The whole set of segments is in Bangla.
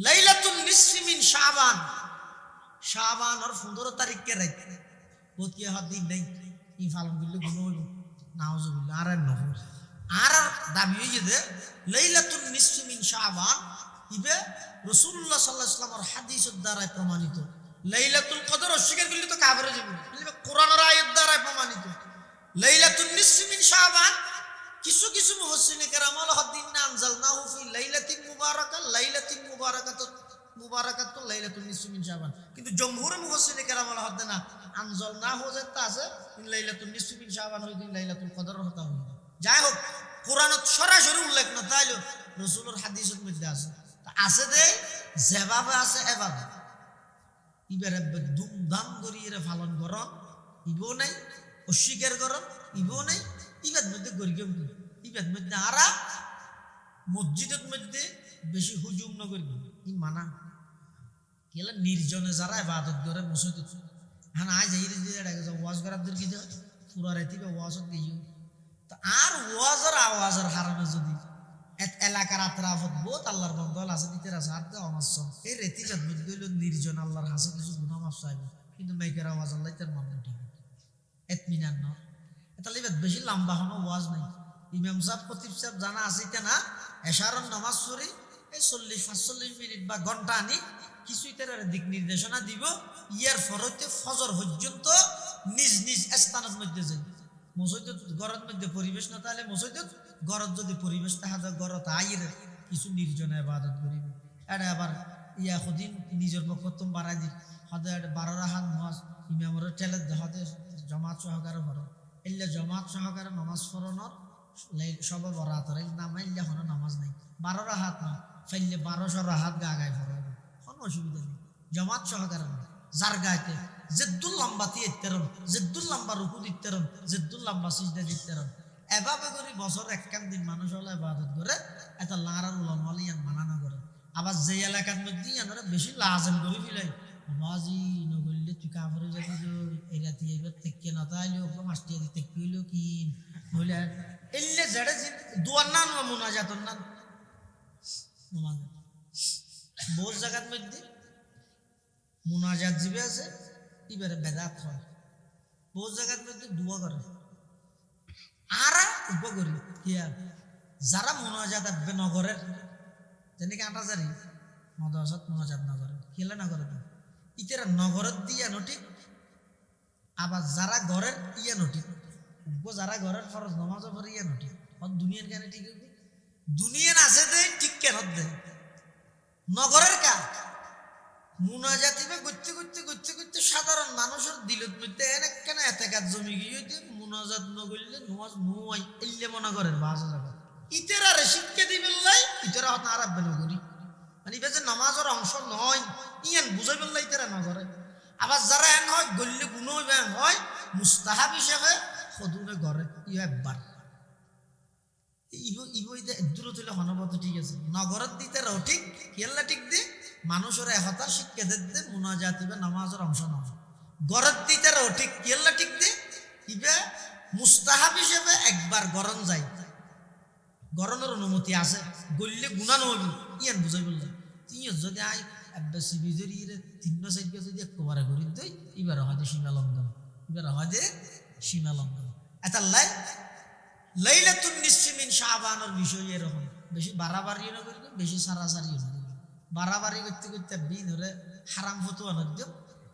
লাইলাতুন নিসফি মিন শাবান, শাবান আর 15 তারিখকে রাত বহুত কি হাত দিন নাই ই ফালন করলে গুণ হইব নাউজুবিল্লাহ আর নহর আর দাবি হইছে যে লাইলাতুন নিসফি মিন শাবান ইবে রাসূলুল্লাহ সাল্লাল্লাহু আলাইহি ওয়াসাল্লামের হাদিসের দ্বারা প্রমাণিত। লাইলাতুল কদর অস্বীকার করলে তো কাফের হয়ে যাবে, কোরআনের আয়াত দ্বারা প্রমাণিত। লাইলাতুন নিসফি মিন শাবান কিছু কিছু মুফাসসিরিনে কেরাম আল-হাদিন আনজালনাহু ফি লাইলাতিন মুবারাকাহ, লাইলাতিন মুবারাকাতুন লাইলাতুন নিসফি মিন শাবান, কিন্তু জমহুর মুফাসসিরিনে কেরাম আল-হাদিন আনজালনাহু যেটা আছে লাইলাতুন নিসফি মিন শাবান হই দিন লাইলাতুল কদর হতা হই। যাই হোক কোরআনত সরাসরি উল্লেখ না তাইলো রাসূলের হাদিসের মধ্যে আছে, তা আছে দে যেভাবে আছে এভাবে ইবারে ধুমধাম করি এর পালন করন ইবো নাই, অস্বীকার করন ইবো নাই, ইবাদ মধ্যে গরিগম কি ইবাদ মধ্যে আরা মসজিদের মধ্যে বেশি হুজুম ন করি ই মানা কেলা নির্জনে যারা ইবাদত করে মসজিদ হ্যাঁ আজ এই যে ওয়াজ করার দরকি যে পুরা রাতি ওয়াজত দিই তো আর ওয়াজের আওয়াজের হারানো যদি এলাকার আত্রাফত বহুত আল্লাহর বন্ধল আছে দিতে আছে আর অমাসম এই রেতি জন্মিত গইল নির্জন আল্লাহর হাসে কিছু গুনাহ মাফ চাইবে, কিন্তু মাইকের আওয়াজ আল্লাহ তার মন ঠিক এতমিনান ন এটা লিবাত বেশি লম্বা হনো ওয়াজ নাই। ইমাম সাহেব খতিব সাহেব জানা আছে না এশারন নামাজ পড়ি এই 40-45 মিনিট বা ঘন্টা আনি কিছু ইতার দিক নির্দেশনা দিব, ইয়ার ফরতে ফজর পর্যন্ত নিজ নিজ স্থানের মধ্যে যাই। মসজিদ ঘরের মধ্যে পরিবেশ না তাহলে মসজিদ ঘরত যদি পরিবেশ তাহা ঘরত আইরে কিছু নির্জনে ইবাদত করিব। এটা আবার ইয়া সদিন নিজের পক্ষ বাড়াই দি হদে 12 রাকাত নামাজ ইমামর ঠেলে হদে জমাত সহকারে পড়ে এলে জমাত সহকারে নামাজ পড়ানোর সবে বরাতর নাম এলে কোনো নামাজ নাই 12 রাকাত না ফাইলে 1200 রাকাত গাগায় পড়াবে কোনো অসুবিধা নেই। জমাত সহকারে না যার গাইতে জেদ্দুল লম্বাতি ইত্তেরম জেদ্দুল লম্বা রুকু দিত্তেরম জেদ্দুল লম্বা সিজদা দিত্তেরম এভাবে করে বছর একখান দিন মানুষ হলে ইবাদত করে এটা লারার উলামা ইয়ান মানানো করে। আবার যে এলাকার মধ্যে আমরা বেশি লাজম করে ফেলাই বাজি নগরলে তুই কাপড়ে যাবি এই রাতি এবার থেকে না তাইলেও মাস্টি দিতে কইলো কি বলে এলে জেড়ে দুয়ার না মুনাজাতর না নামাজ বহুত জায়গার মধ্যে মুনাজাত জিবে আছে এবারে বেদাত হয়, বহু জায়গার মধ্যে দোয়া করে আর উপকরি কিয়া যারা মুনাজাত আব্বে নগরের যেনেকে আটাজারি মাদ্রাসাত মুনাজাত নগরে খেলে নগরে ইতেরা নগরের দিয়া নঠিক, আবার যারা ঘরের ইয়া নঠিক যারা ঘরের ফরজ নামাজ পড়ে ইয়া নঠিক দুনিয়ার কেন ঠিক দুনিয়ার আছে দে ঠিক কেন দে নগরের কাজ মুনাজাতিবে করতে করতে করতে করতে সাধারণ মানুষের দিলত মধ্যে এনে কেন এত কাজ জমি গিয়ে মুনাজাত নগরলে নামাজ নুয়াই এলে মনে করেন বাসা জায়গা ইতেরা রে শিক্ষা দিবেন লাই ইতেরা হত আরাব্বে নগরী মানে ইবে যে নামাজের অংশ নয় ইয়ান বুঝাই বললাই ইতেরা নগরে। আবার যারা এন হয় গল্লে গুণ হয় মুস্তাহাব হিসেবে সদুরে ঘরে ইয়ে একবার দূরত হইলে হনবত ঠিক আছে নগরের দিতে রাও ঠিক কেল্লা ঠিক দে মানুষের একতার শিক্ষা দে মুনাজাতিবে নামাজের অংশ নয় গরত দিতে রাও ঠিক কেল্লা ঠিক দে ইবে মুস্তাহাব হিসেবে একবার গরম যায় গরমের অনুমতি আছে গল্লে গুণা নহবি ইয়ান বুঝাই বললে তুই যদি আই সিবিজের ইয়ে 3-4 যদি একবারে করি দেয় এবার হয়তো সীমা লঙ্ঘন এবার হয়তো সীমা লঙ্ঘন এটা লাইলাতুন নিসফি মিন শাবানের বিষয় এরকম বেশি বাড়াবাড়িও না করবে বেশি সারাসারিও না করবে বাড়াবাড়ি করতে করতে বিন হলে হারাম ফতুয়া নদ্য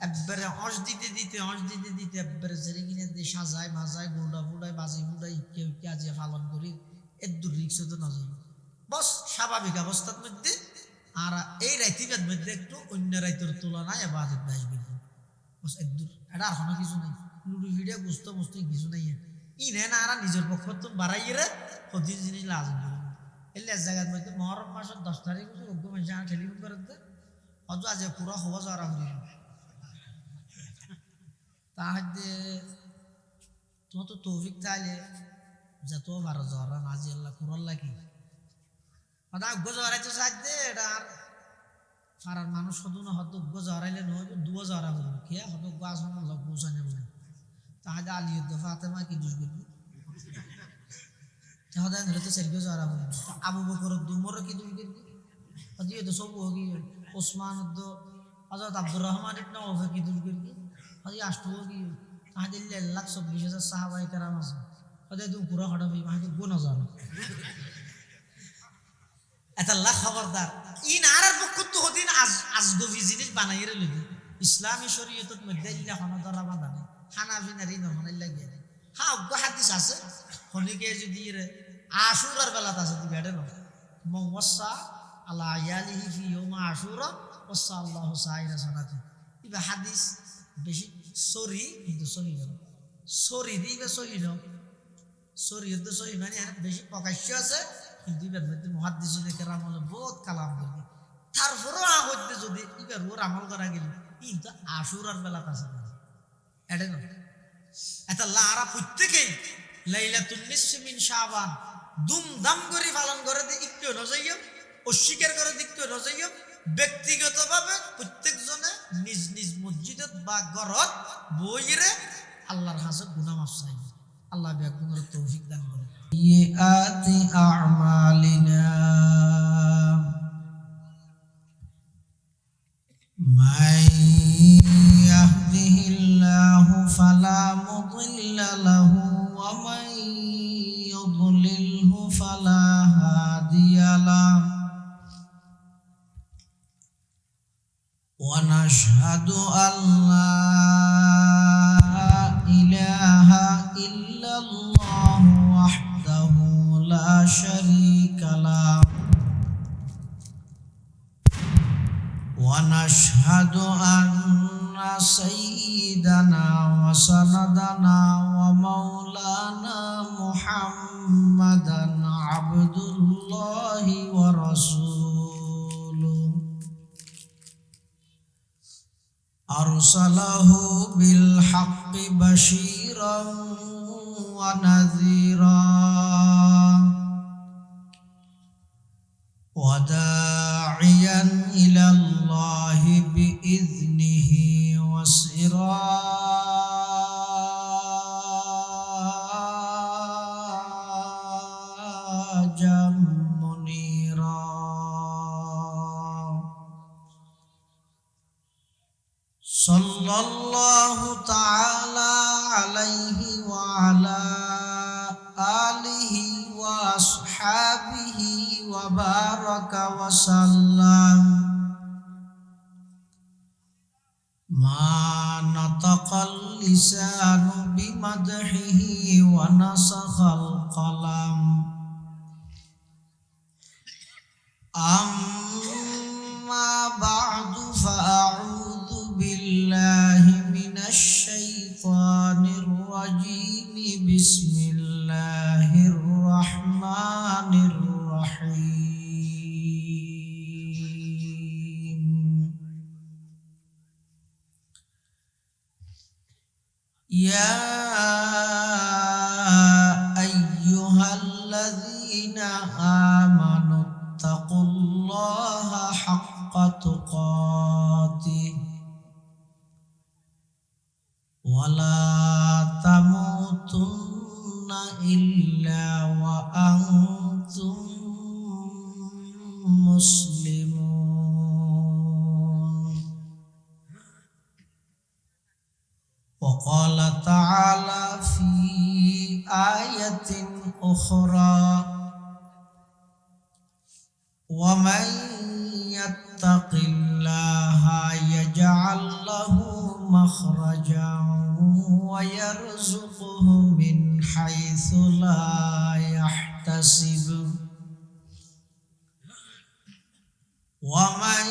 একবারে অঁশ দিতে দিতে একবারে জেরে কিনে দিয়ে সাজায় মাজায় গোল্ডা ফুডায় বাজি ফুডাই কেউ কাজে পালন করি এর দূর রিক্স তো না যাই বস স্বাভাবিক অবস্থার মধ্যে আর এই রাইতিবের মধ্যে একটু অন্য রাইতের তুলনায় এবাদত আসবে বস এর দূর এটা আর কোনো কিছু নেই লুডু ভিডিও বুঝতে কিছু নেই ইনে না আর নিজের পক্ষ তো বাড়াইয়ে রে প্রতি জিনিস লাজম করবে এলে জায়গার মধ্যে মহরম মাসের 10 তারিখ অজ্ঞ মানুষ টেলিফোন করে দে অত আজ পুরো হওয়া যাওয়া হয়ে তাহলে তোমার তো তৌফিক চাইলে যত বারো জ্বরা নাজি আল্লাহ কুরাল্লা কি অজ্ঞ জ্বরাইতে চাইতে এটা আর পাড়ার মানুষ শুধু না হয়তো অজ্ঞ জ্বরাইলে নয় দুয়ো জ্বরা করবে খেয়ে হয়তো গাছ লোক পৌঁছানো বলে তাহলে আলিয়ত ফাতেমা কি দুষ করবে তাহলে তো সেরকে জ্বরা করবে আবু বকর দুমরও কি দুষ করবে আজি তো সব হোগি ওসমান তো হযরত আব্দুর রহমান ইবনে আউফ কি দুল করবি আজি আষ্টু হোগি তাহলে 1,40,000 সাহাবায়ে কেরাম আছে ওদের তো পুরো হড়াবি মাকে গুণ জানো এটা লাখ খবরদার ইন আর পক্ষ তো হদিন আজগবি জিনিস বানাইরে লইবি ইসলামী শরীয়তত মধ্যে ইলা হনা ধরা বাঁধা নেই হানাফি নারী নহনাই লাগে হ্যাঁ অজ্ঞ হাদিস আছে হনিকে যদি আশুরার বেলাত আছে দিবে এটা নয় মওয়াসা আলা ইয়ালিহি ফি ইয়াউমা আশুরা ওয়াসা আল্লাহু সাইরা সানাতি ইবা হাদিস বেশি সরি কিন্তু সহি না সরি দিবে সহি না শরীয়ত সহি মানে বেশি প্রকাশ্য আছে কিন্তু ইবার মধ্যে মুহাদ্দিসিনে কেরাম হলো বহুত কালাম করবে তারপরও আগতে যদি ইবার ওর আমল করা গেল কিন্তু আশুরার বেলাত আছে এটা না এটা লারা প্রত্যেকেই লাইলাতুন নিসফি মিন শাবান দুমদাম করে পালন করে দি একটু নজাইম অস্বীকার করে দিকতে নজাইম ব্যক্তিগতভাবে প্রত্যেকজনে নিজ নিজ মসজিদত বা ঘরত বইরে আল্লাহর হাজত গুনাহ মাফ চাই আল্লাহ বিয়াকুমর তৌফিক দান করে ইয়াতি আমালিনা মাই ইয়াহদিহিল্লাহু ফালা মুদিল্লা লাহু ওয়া মান ইউদ্লিলহু ফালা হাদিয়া লাহু ওয়া নাশহাদু আল্লা ইলাহা ইল্লাল্লাহু ওয়াহদাহু লা শারীকা লাহু ওয়া নাশহাদু আন্না সাইয়্যিদানা ওয়া সানাদানা ওয়া মাওলানা মুহাম্মাদান আবদুল্লাহি ওয়া রাসূলুহু আরসালাহু বিল হাক্কি বাশীরান ওয়া নাযীরা ওয়া দা'iয়ান ইলাল্লাহি বিইذনিহি ওয়া সিরাজাম মুনীরা সাল্লাল্লাহু তাআলা আলাইহি ওয়া আলা আলিহি ওয়া আসহাবিহি ওয়া বারাকা ওয়া সাল্লাম মা নাতাকাল লিসানু বিমাদহিহি ওয়া নাসাখাল কলাম আম্মা বা'দু ফাআউযু বিল্লাহি মিনাশ শাইতানির রাজীম বিসমিল্লাহির রাহমানির রাহিম ইয়া আইয়ুহাল্লাযীনা আমানু তাকুল্লাহা হাক্কা তুকাতিহি ওয়া লা তামুতুন্না ইল্লা ওয়া আনতুম মুসলিমুন ওয়া ক্বালা তাআলা ফি আয়াতিন উখরা ওয়া মান ইয়াত্তাকিল্লাহা ইয়াজআল লাহু মাখরাজান ওয়া ইয়ারযুকহু মিন হাইসু লা ইয়াহতাসিব ওয়া মান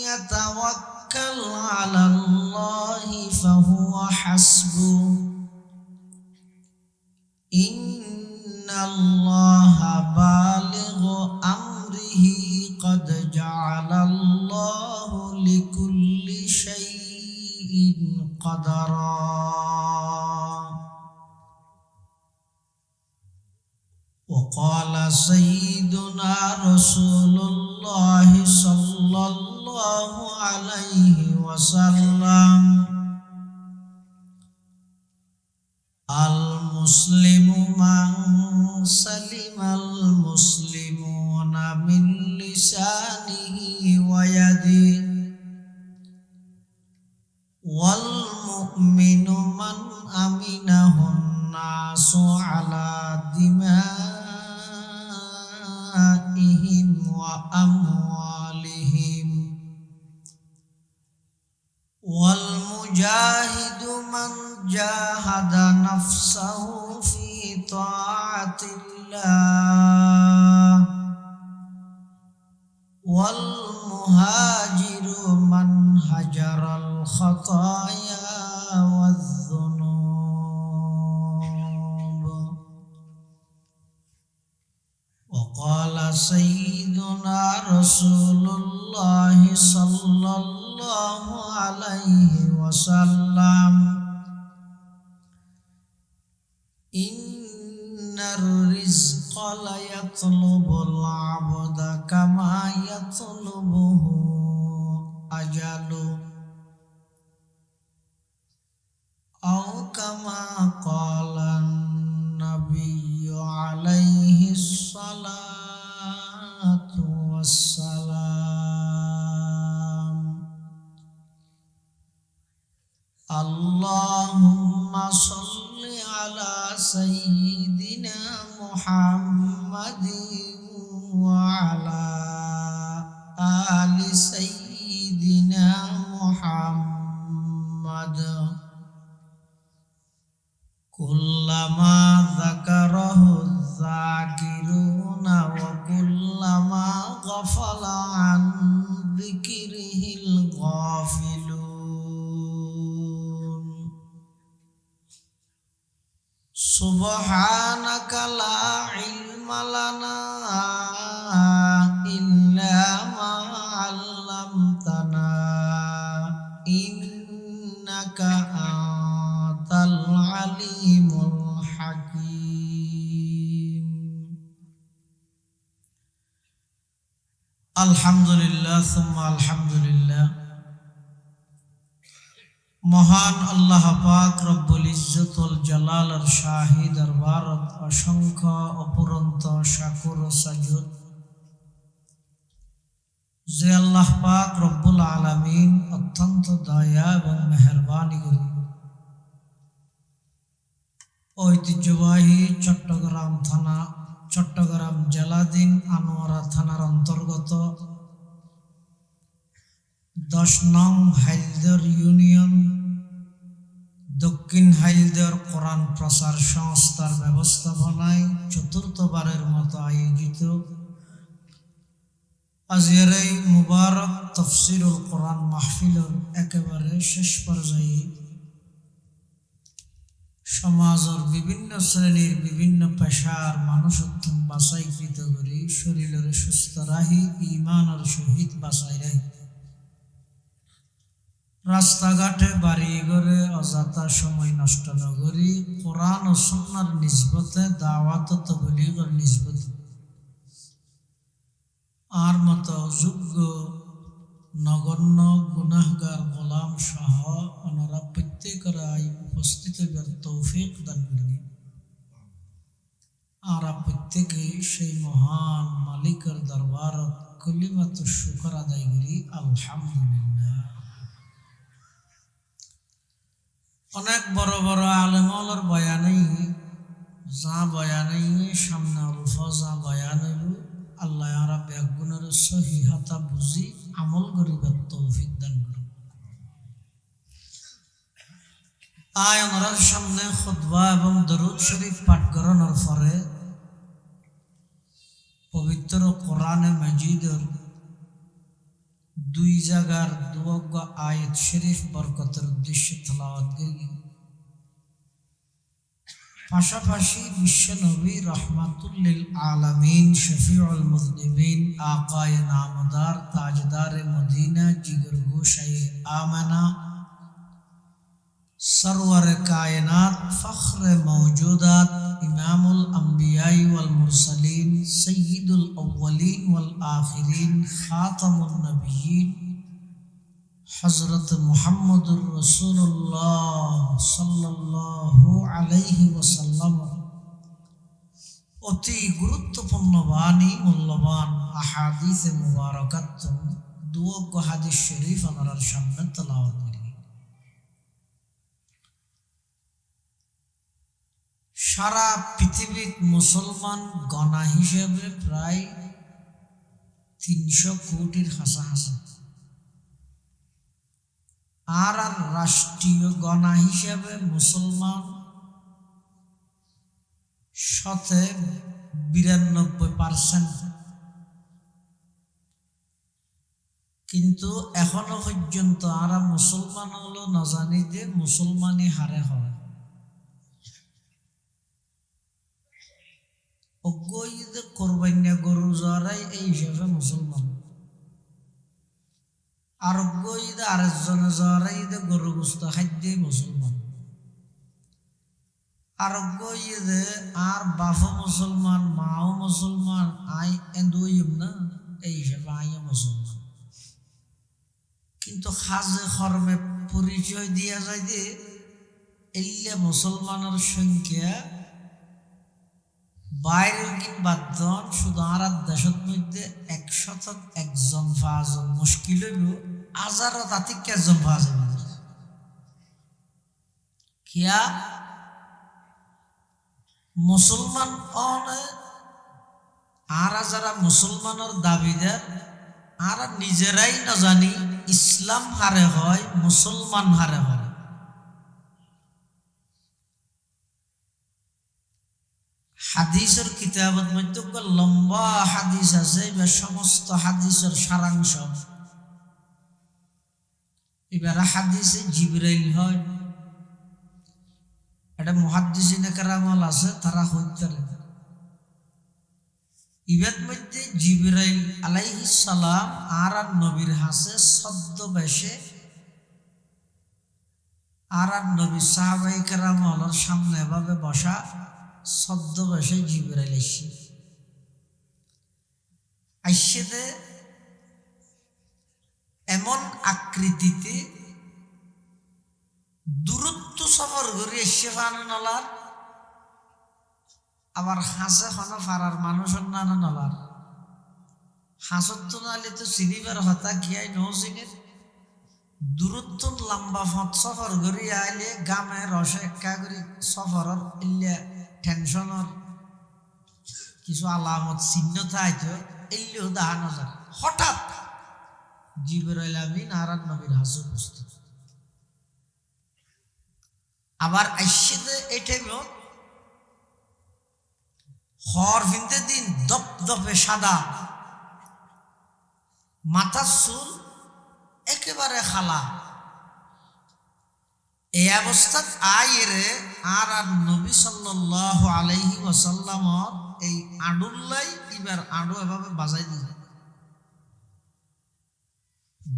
ইয়াতাওয়াক্কাল আলাল্লাহি ফাহুয়া হাসবুহ ইন্নাল্লাহা বালিগু আমরিহি قد جعل الله لكل شيء قدرا وقال سيدنا رسول الله صلى الله عليه وسلم المسلم من سلم المسلمون من لسانه বিয়াদি ওয়াল মুমিনু মান আমিনাহুন নাসু আলা দিমাইহিম ওয়া আমওয়ালিহিম ওয়াল মুজাহিদু মান জাহাদা নাফসাহু ফি তাআতিল্লাহ ওয়াল মুহাজিরু মান হাজারাল খাতায়া ওয়ায-যুনুব ওয়া ক্বালা সাইয়্যিদুনা রাসূলুল্লাহি সাল্লাল্লাহু আলাইহি ওয়াসাল্লাম ইন্নার রিজকা লা ইয়াতলুবুল আবদা কামা ইয়াতলুবুহু আজালু আও কামা ক্বালান নাবিয়্যু আলাইহিস সালাতু ওয়াসসালাম আল্লাহুম্মা সাল্লি আলা সাইয়্যিদিনা মুহাম্মাদিন ওয়া আলা আলি সাইয়্যিদিনা মুহাম্মাদ কুল্লামা যাকারাহু যাকিরুনা ওয়া কুল্লামা গাফালা আন যিকরিহিল গাফিলুন সুবহানাকা লা ইলমা লানা ইল্লা মা 'আল্লামতানা ইন্নাকা আনতাল আলিমুল হাকীম। আলহামদুলিল্লাহ সুম্মা আলহামদুলিল্লাহ। মহান আল্লাহ পাক রব্বুল ইজ্জতুল জালালের শাহী দরবারত অসংখ্য অপুরন্ত শাকুর ও সাজুদ যে আল্লাহ পাক রব্বুল আলামিন অত্যন্ত দয়া এবং মেহেরবানি করে ঐতিহ্যবাহী চট্টগ্রাম জেলাধীন আনোয়ারা থানার অন্তর্গত 10 নং হাইলদর ইউনিয়ন দক্ষিণ হাইলদর কোরআন প্রচার সংস্থার ব্যবস্থাপনায় চতুর্থবারের মতো আয়োজিত আজকের এই মুবারক তাফসীরুল কোরআন মাহফিলের একেবারে শেষ পর্যায়ে সমাজের বিভিন্ন শ্রেণীর বিভিন্ন পেশার মানুষ বাছাইকৃত করি শরীরের সুস্থ রাহি ঈমানের সহিত বাছাই রাহি রাস্তাঘাটে বাড়ি ঘরে অযথা সময় নষ্ট না করি কোরআন ও সুন্নাহর নিসবতে দাওয়াত ও তাবলীগের নিসবতে আর মতো যোগ্য নগণ্য গুনাহগার গোলাম সহ ওনারা প্রত্যেকেরাই উপস্থিত তৌফিক দান করি আর প্রত্যেকে সেই মহান মালিকের দরবারত কলিমাত শুকর আদায় করি আলহামদুলিল্লাহ। অনেক বড় বড় আলেমর বয়ানেই সামনে অল্প যা বয়ান হইল আল্লাহ আরা ব্যাগুণের সহিহতা বুঝি আমল করিবার তৌফিক দান করুন। ওনার সামনে খুতবা এবং দরুদ শরীফ পাঠ করানোর পরে পবিত্র কোরআনে মাজিদের 2 জায়গার 2 আয়াত শরীফ বরকতের উদ্দেশ্যে তেলাওয়াত করি। পাশাপাশি বিশ্বনবী রহমাতুল লিল আলামিন শফিউল মুজনিবিন আকায়ে নামদার তাজদার মদিনা জিগর গোশায়ে আমানা सरवर कायनात फ़ख्र मौजूदात इमामुल अंबियाई वल मुरसलीन सय्यिदुल अव्वलीन वल आखिरीन खातमुन नबिय्यीन हज़रत मुहम्मदुर रसूलुल्लाह सल्लल्लाहु अलैहि वसल्लम অতি গুরুত্বপূর্ণ বাণী মূল্যবান আহাদিসে মুবারাকাত দুয়োগ্য হাদিস শরীফ আমার সামনে তেলাওয়াত করি। সারা পৃথিবীর মুসলমান গণা হিসেবে প্রায় 300 কোটির হাসাহাসি, আর রাষ্ট্রীয় গণা হিসেবে মুসলমান 92%। কিন্তু এখনো পর্যন্ত আরা মুসলমান হলো না জানি যে মুসলমানই হারে হয়। অজ্ঞ ঈদে কোরবানিয়া গরু যারাই এই হিসাবে মুসলমান, আর অজ্ঞ ঈদে আরেকজনে যারাই ঈদে গরু গোস্ত খাদ্যই মুসলমান, আর অজ্ঞ ঈদে আর বাপও মুসলমান মাও মুসলমান আই এন্দুইম না এই হিসাবে আইও মুসলমান। কিন্তু খাজে খরমে পরিচয় দিয়া যায় যে এলে মুসলমানের সংখ্যা বাইরের কিংবা জন শুধু আর দেশের মধ্যে 101 পাওয়া যায়, মুশকিল হইব 1000 তাতে কেজন পাওয়া যাবে কিয়া মুসলমান আর যারা মুসলমানের দাবিদার আর নিজেরাই না জানি ইসলাম হারে হয় মুসলমান হারে হয়। হাদিসের কিতাবের মধ্যে লম্বা হাদিস আছে, এবার সমস্ত হাদিসের সারাংশ। এবার হাদিসে জিবরাইল হয়, এটা মুহাদ্দিসিনে কেরামল আছে তারা হইতে। ইবাদ মধ্যে জিবরাইল আলাইহিস সালাম আর নবীর হাসে ছদ্মবেশে আর নবী সাহাবায়ে কেরামলের সামনে এভাবে বসা ছদ্মবেশে জিবরাইল আইসে এমন আকৃতিতে দূরত্ব সফর করে এসে ফানার, আবার হাসে হনো ফারার মানুষের নানা নলার হাসত তো নালে তো চিনিবার হতা গিয়াই নৌচিনের দূরত্ব লম্বা ফত সফর করে আইলে গামে রসে একা করে সফরের ইল্লে টেনশনের কিছু আলামত চিহ্ন থাইতো এলেও দেখানো যায়। হঠাৎ জিবরাইল আমিন আর নবীর হাসে উপস্থিত। আবার আইসে এটাই হর ভিনতে দিন দপদপে সাদা, মাথার চুল একেবারে খালা। এই অবস্থাত আইরে আর নবী সাল্লাল্লাহু আলাইহি ওয়াসাল্লাম এই আডুল্লাই এবার আডু এভাবে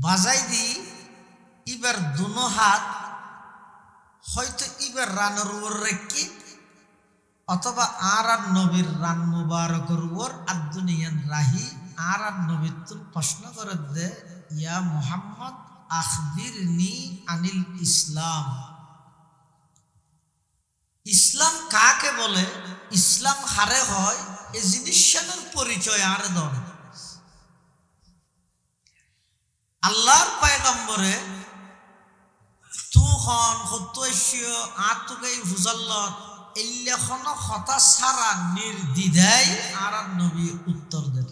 বাজাই দি এবার দুনো হাত হয়তো এবার রানের উপর রেখে অথবা আর নবীর রান মুবারকের উপর আদুনিয়ান রাহি আর নবীর তুল প্রশ্ন করে দে, ইয়া মুহাম্মদ আখবিরনি আনিল ইসলাম। ইসলাম কাকে বলে, ইসলাম হারে হয় এই জিনিসটার পরিচয় আর দন। আল্লাহর পয়গম্বরে তুখন হত্যশীয় আতুকেই হুজাল্লত এল্লেখন হতা সারা নির্দ্বিধায় আর নবী উত্তর দেন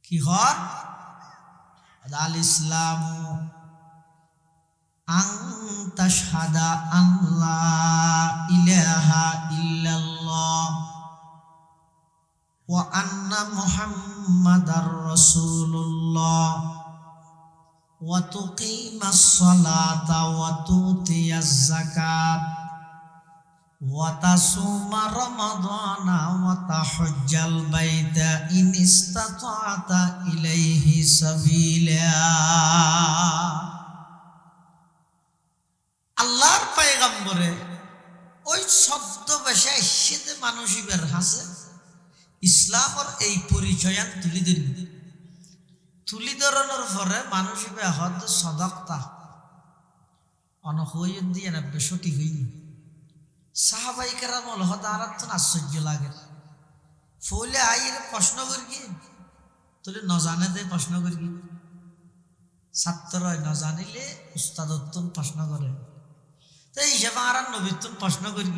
কি হর আল ইসলাম আন তাশহাদা আল্লাহ ইলাহা ইল্লাল্লাহ ওয়া আন্না মুহাম্মাদার রাসূলুল্লাহ ওয়া তুকিমাস সালাতা ওয়া তুতিয়াজ যাকাত ওয়া তাসুমা রমাদানা ওয়া তাহজ্জাল বাইতা ইন ইসতাতা'তা ইলাইহি সাবিলা। আল্লাহর পয়গম্বরে ওই ছদ্মবেশে এসে মানুষ ইবার হাসে ইসলামের এই পরিচয়ান তুলি ধরানোর পরে মানুষ ইবে হদ সদকতা অনহইন দিয়ে না বেশটি হইনি। সাহাবাই কেরামল হদ আর আশ্চর্য লাগে ফলে আইয়ের প্রশ্ন করি তোলে নজানে যে প্রশ্ন করি ছাত্র নজানিলে উস্তাদত্তন প্রশ্ন করে তো এই হিসাবে আর নবীত্তন প্রশ্ন করি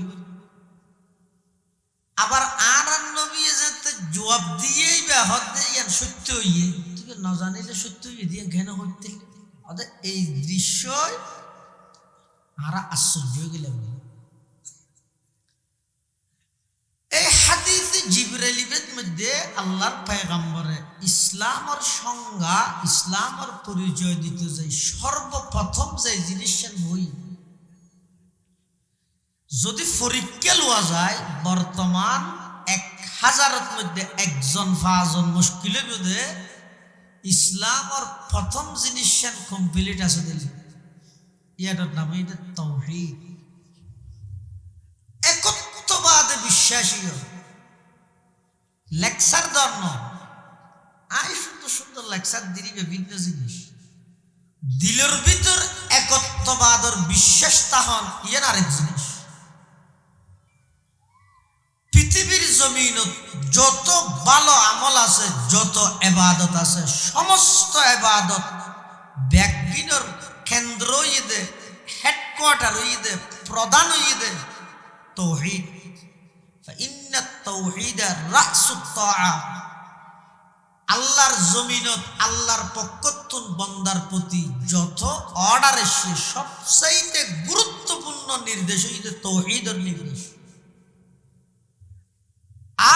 আবার আর নবী যে জবাব দিয়েই বা হদ দিয়ে সত্য হইয়ে তুই নজানিলে সত্য হইয়ে দিয়ে ঘেন হইতে ওদের এই দৃশ্য আর আশ্চর্য হয়ে গেলাম। এই হাদিসে জিবরাইলের মধ্যে আল্লাহর পয়গম্বরে ইসলামের সংজ্ঞা ইসলামের পরিচয় দিতে যাই সর্বপ্রথম যে জিনিসটা হই যদি পরীক্ষা লওয়া যায় বর্তমান 1000-এর মধ্যে একজন পাঁচজন মুশকিলের মধ্যে ইসলামের প্রথম জিনিসটা কমপ্লিট আছে দিলি ইয়াটার নাম এটা তাওহীদ একত্ববাদে বিশ্বাসী লেকচার ধর্ম আই সুন্দর সুন্দর লেকচার দিলি বিভিন্ন জিনিস দিলের ভিতর একত্ববাদের বিশ্বাস তাহন ইয়ার আরেক জিনিস পৃথিবীর জমিনত যত ভালো আমল আছে যত ইবাদত আছে সমস্ত ইবাদত ব্যক্তির কেন্দ্র ইদে হেডকোয়ার্টার ইদে প্রধান ইদে তাওহীদ ফাইন্না তাওহীদ রাসুত তাআ আল্লাহর জমিনত আল্লাহর পক্ষতুন বান্দার প্রতি যত অর্ডার এসে সবচাইতে গুরুত্বপূর্ণ নির্দেশ হইতে তাওহীদের নির্দেশ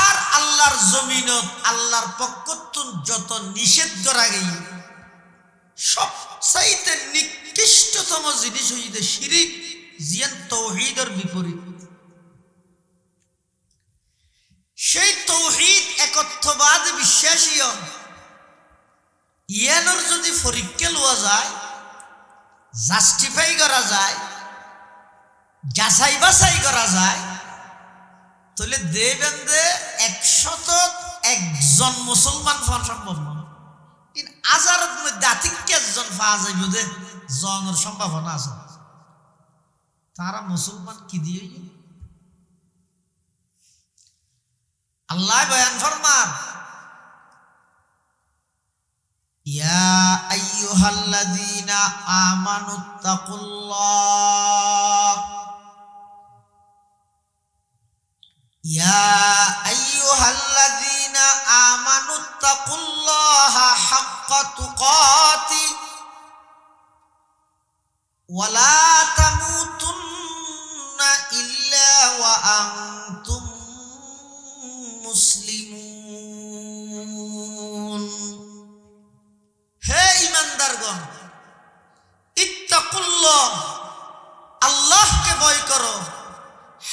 আর আল্লাহর জমিনত আল্লাহর পক্ষতুন যত নিষেধ করা গেই সবচাইতে নিকৃষ্টতম জিনিস হইতে শিরিক জিয়ান তাওহীদের বিপরীত সেই তাওহীদ একত্ববাদ বিশ্বাসী ইয়ানোর যদি পরীক্ষা লওয়া যায় জাস্টিফাই করা যায় যাচাই বাছাই করা যায় তাহলে দেবেন যে 101জন মুসলমান পাওয়া সম্ভব নয় কিন্তু 1000-এর মধ্যে আতিক্যজন পাওয়া যাইব যে জনের সম্ভাবনা আছে তারা মুসলমান কি দিয়ে আল্লাহ বয়ান ফরমান ইয়া আইয়ুহাল্লাযীনা আমানুত্তাকুল্লাহ ইয়া আইয়ুহাল্লাযীনা আমানুত্তাকুল্লাহা হাক্কা তুকাতি ওয়া লা তামুতুন্না ইল্লা ওয়া আনতুম মুসলিমুন হে ঈমানদারগণ ইত্তাকুল্লাহ আল্লাহকে ভয় করো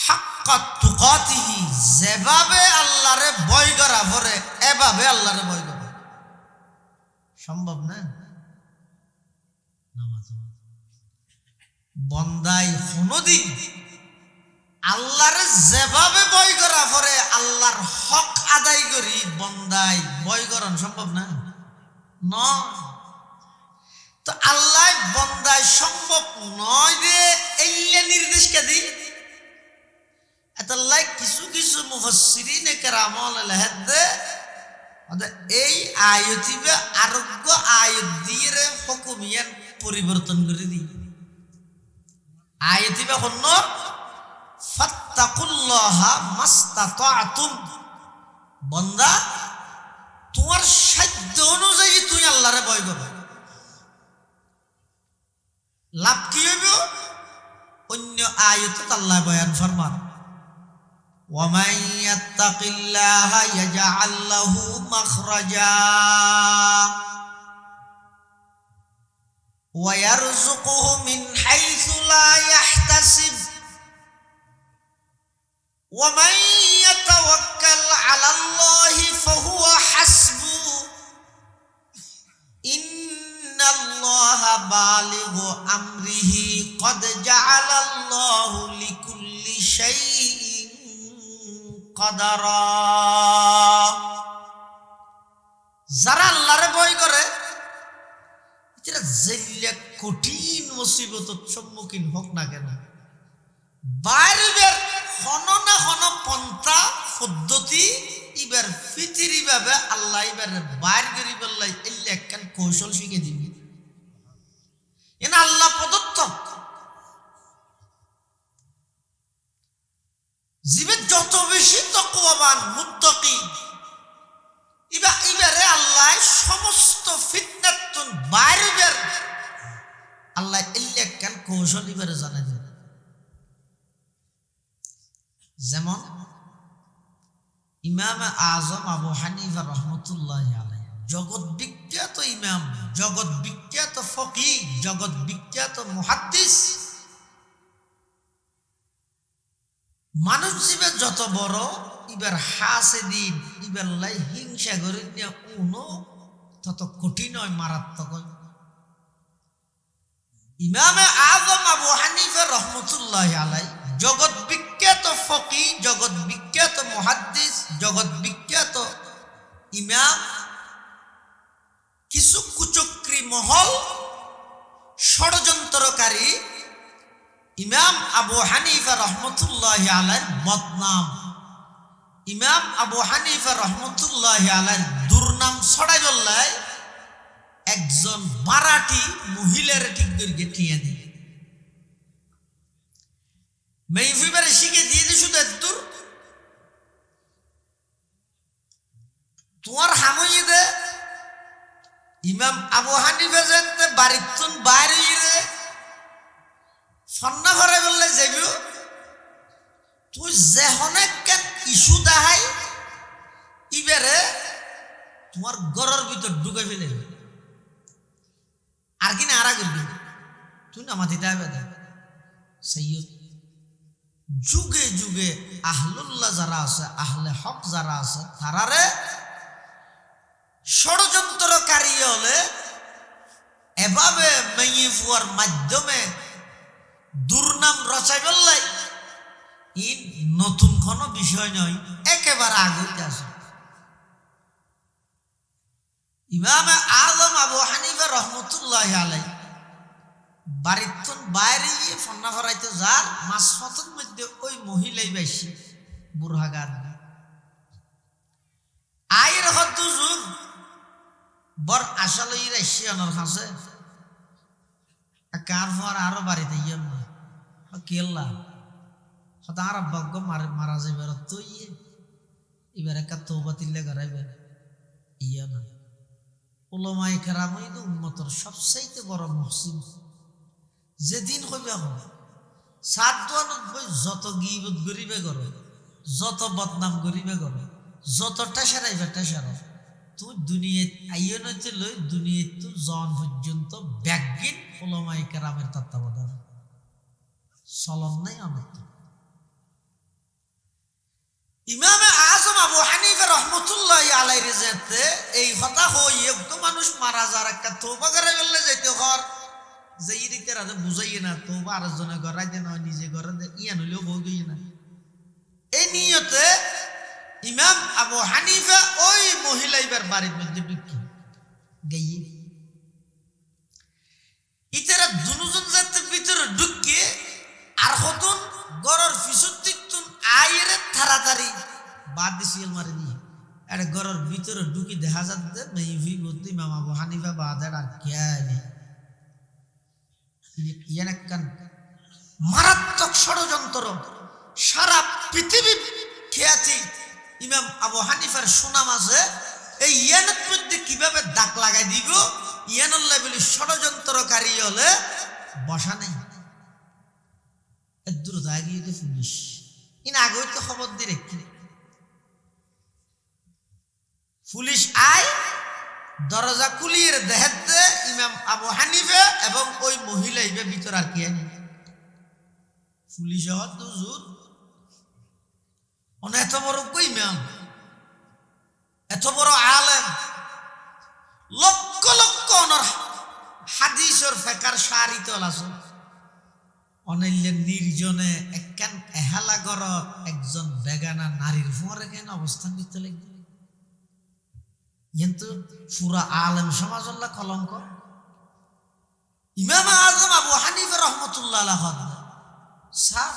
হাক্কা তুকাতিহি যেভাবে আল্লাহরে ভয় করা পরে এভাবে আল্লাহরে ভয় করো সম্ভব না বন্দাই কোনদিন আল্লাহরে যেভাবে ভয় করা পরে আল্লাহর হক আদায় করি বন্দাই ভয় করন সম্ভব না তো আল্লাহ বন্দাই সম্ভব নয় যে এইলে নির্দেশ কে দিই এতলাই কিছু কিছু মুফাসসিরিন কেরাম লেখে এই আয়াতিবে আরোগ্য আয়াত দিয়ে হুকুমিয়ান পরিবর্তন করে দিই আয়াতিবে হন্য ফাত্তাকুল্লাহা মাস্তাতাতুম বান্দা তোমার সাধ্য অনুযায়ী তুই আল্লাহরে ভয় করবে লাভ কি হইব অন্য আয়াতে আল্লাহ বয়ান ফরমান ওয়া মান ইয়াত্তাকিল্লাহা ইয়াজআল লাহু মাখরাজা ওয়া ইয়ারযুকুহু মিন হাইসু লা ইয়াহতাসিব ومن يتوكل على الله فهو حسبه إن الله بالغ أمره قد جعل الله لكل شيء قدرا যারা আল্লাহরে ভয় করে এরা জেলে কঠিন মুসিবতের সম্মুখীন হোক না কেন বাইরের হন না হন পন্থা পদ্ধতি এবার ফিতিরি ভাবে আল্লাহ এবার বাইর করি বললাই এলে একখান কৌশল শিখে দিবি এনা আল্লাহ প্রদত্ত জীবের যত বেশি তাকওয়াবান মুত্তাকি এবারে আল্লাহ সমস্ত ফিতনাতুন বাইরে বের আল্লাহ এলে একখান কৌশল এবারে জানা যায় যেমন ইমাম আজম আবু হানিফা রহমতুল্লাহ আলাইহি জগৎ বিখ্যাত ইমাম, জগৎ বিখ্যাত ফকিহ, জগৎ বিখ্যাত মুহাদ্দিস। মানুষ জীবে যত বড় এবার হাসে দিন এবার লাই হিংসা করে নিয়ে উনো তত কঠিন হয়, মারাত্মক হয়। ইমাম আজম আবু হানিফা রহমতুল্লাহ আলাইহি জগৎ বিখ্যাত ফকিহ, জগৎ বিখ্যাত মুহাদ্দিস, জগৎ বিখ্যাত ইমাম। কিছু কুচক্রী মহল ষড়যন্ত্রকারী ইমাম আবু হানিফা রহমতুল্লাহ আলাইহির বদনাম, ইমাম আবু হানিফা রহমতুল্লাহ আলাইহির দুর্নাম ছড়াই বললাই একজন বারাটি মহিলার ঠিক করে ঠিয়া দিই মেইফিবারে শিখে দিয়ে দি শুধু দূর তোমার হামই দে ইমাম আবু হানিফা যেতে বাড়িতুন বাইরে রে ফন্না ঘরে বললে যাবিও তুই যেহনে কেন ইস্যু দেখাই ইবারে তোমার গড়ের ভিতর ঢুকে ফেলে আর কিনা আরা করবি তুই না মাথি দেবে সৈয়দ যুগে যুগে আহলুল্লাহ যারা আছে, আহলে হক যারা আছে, তারারে ষড়যন্ত্রকারী হলে এভাবে মেয়ে ফুয়ার মাধ্যমে দুর্নাম রচাই বললাই ই নতুন কোনো বিষয় নয়, একেবারে আগুতে আছে। ইমাম আজম আবু হানিফা রহমতুল্লাহ আলাইহি বাড়িতন বাইরে গিয়ে ফন্না ফরাইতে যার মাঝপথের মধ্যে ওই মহিলাই বাইসি বুড়হাগার আয়ের হত যুগ বর আসলে রাশিয়ানোর কাছে কার পর আরো বাড়িতে ইয়ে কেল্লা হত আর ভাগ্য মারা যাবে তো ইয়ে এবার একটা তৌবা তিল্লে গড়াইবে ইয়ে না ওলামায়ে কেরামই তো উম্মতের সবচাইতে বড় মুহসিন। যেদিন কইবে এখন সাত দোয়ানত বই যত গিবত গরিবে করো, যত বদনাম গরিবে করো, যত টেসারাইবে টেসার তুই দুনিয়াত আইয় নইতে লই দুনিয়াত তো জন পর্যন্ত ব্যাগিন ওলামায়ে কেরামের তত্ত্বাবধান চলন নাই অনত। ইমাম আজম আবু হানিফা রহমতুল্লাহ আলাইহি যেতে এই কথা হই একটু মানুষ মারা যার একটা তওবা করে বললে যাইতে ঘর যে ইরিতে রাজা বুঝাইয়ে না তওবা আরেকজনে গড়াই দেন নিজে ঘরে ইয়া নইলেও বউ গইয়ে না এই নিয়তে ইমাম আবু হানিফা ওই মহিলা এবার বাড়ির মধ্যে ঢুকি গাইয়ে ইতারা দুজন যাতে ভিতরে ঢুকে আর হতুন গড়ের পিছন দিতুন আইরে তাড়াতাড়ি বাদ দিছিল মারি দিয়ে আরে গড়ের ভিতরে ঢুকি দেখা যাচ্ছে মেইভি বলতে ইমাম আবু হানিফা বাদের আর কেয়ানি ইয়ান একখান মারাত্মক ষড়যন্ত্র সারা পৃথিবী খ্যাতি ইমাম আবু হানিফার সুনাম আছে। এই ইয়ানের মধ্যে কিভাবে দাগ লাগাই দিব ইয়ানুল্লাহ বলি ষড়যন্ত্রকারী হলে বসা নেই দ্রুত আগিয়ে তো পুলিশ ইন আগে তো খবর দিয়ে রেখে পুলিশ আয় দরজা খুলিয়ে দেখতে ইমাম আবু হানিফা এবং ওই মহিলা ইবে ভিতর আর কি আনি পুলিশ হওয়ার দুজুর অনেক এত বড় ইমাম এত বড় আলেম লক্ষ লক্ষ অনর হাদিসের ফেকার সারিত আছে অনিল্য নির্জনে একখান এহালা গড়ত একজন বেগানা নারীর ফোঁরে কেন অবস্থান করতে লাগবে কিন্তু পুরা আলেম সমাজ আল্লাহ কলঙ্ক। ইমাম আজম আবু হানিফা রহমতুল্লাহ আলাইহি স্যার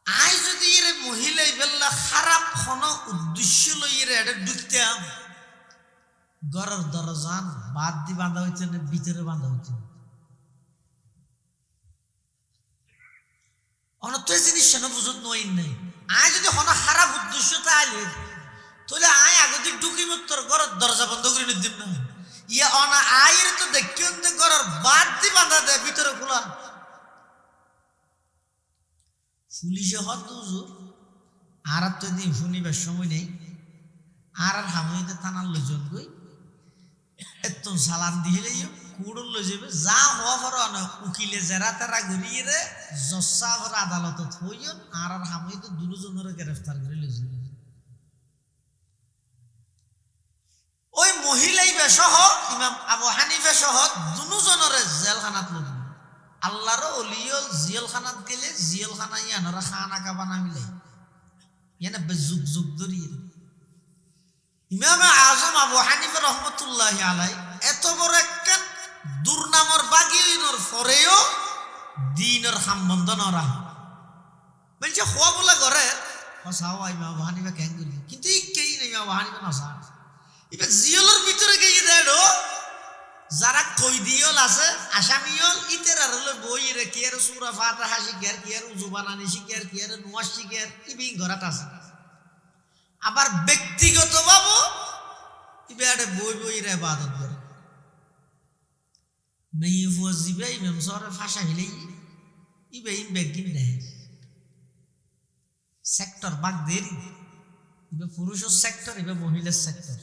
আই যদি এর মহিলাই বেল্লা খারাপ কোন উদ্দেশ্য লই এর এটা ঢুকতাম ঘরের দরজান বাদ দি বাঁধা হইছে না ভিতরে বাঁধা হইছে অনত জিনিস সেন বুঝত নইন নাই আই যদি কোন খারাপ উদ্দেশ্য তাইলে তাহলে আই আগে যদি ঢুকি তোর ঘরের দরজা বন্ধ করে নিদিম না ইয়া অনা আয়ের তো দেখিও ঘরের বাদ দি বাঁধা দেয় ভিতরে খোলা পুলিশে হত হুজুর আর তো দিন শুনিবার সময় নেই আর হামইতে থানার লোকজন কই এত সালাম দিলে কুড়ুল লই যাবে যা হওয়া পর উকিলে জেরা তেরা ঘুরিয়ে রে জসা পর আদালত হইন আর হামইতে দুজনের গ্রেফতার করে লই যাবে ওই মহিলাই বেসহ ইমাম আবু হানিফা সহ দুজনের জেলখানাত লই আল্লাহর ওলিয়ল জিয়ালখানাত গেলে জিয়ালখানা ইয়ানরা খানা কাবানা মিলাই ইয়ানা বেজুক যুগ ধরিয়ে ইমাম আজম আবু হানিফা রহমতুল্লাহি আলাইহি এত বড় একটা দুর্নামর বাগিনর পরেও দ্বীনের সম্বন্ধ নরা বলছে হওয়া বলে করে হসাও ইমাম আবু হানিফা কেন করি কিন্তু কেই নেই ইমাম আবু হানিফা নসা এবার জিয়ালের ভিতরে গিয়ে দেড়ো যারা কইদিয়ল আছে আসামিয়ল ইতের আর হলো বই রে কি আর সূরা ফাতিহা শিখার কি আর উযু বানানি শিখার কি আর নামাজ শিখার ইবি ঘরাত আছে আবার ব্যক্তিগত ভাবে ইবারে বই রে ইবাদত করে নেই ফজিবে ইমাম সরে ফাঁসা হিলেই ইবে বেগিন দেয় সেক্টর বাগ দেরি ইবে পুরুষের সেক্টর ইবে মহিলার সেক্টর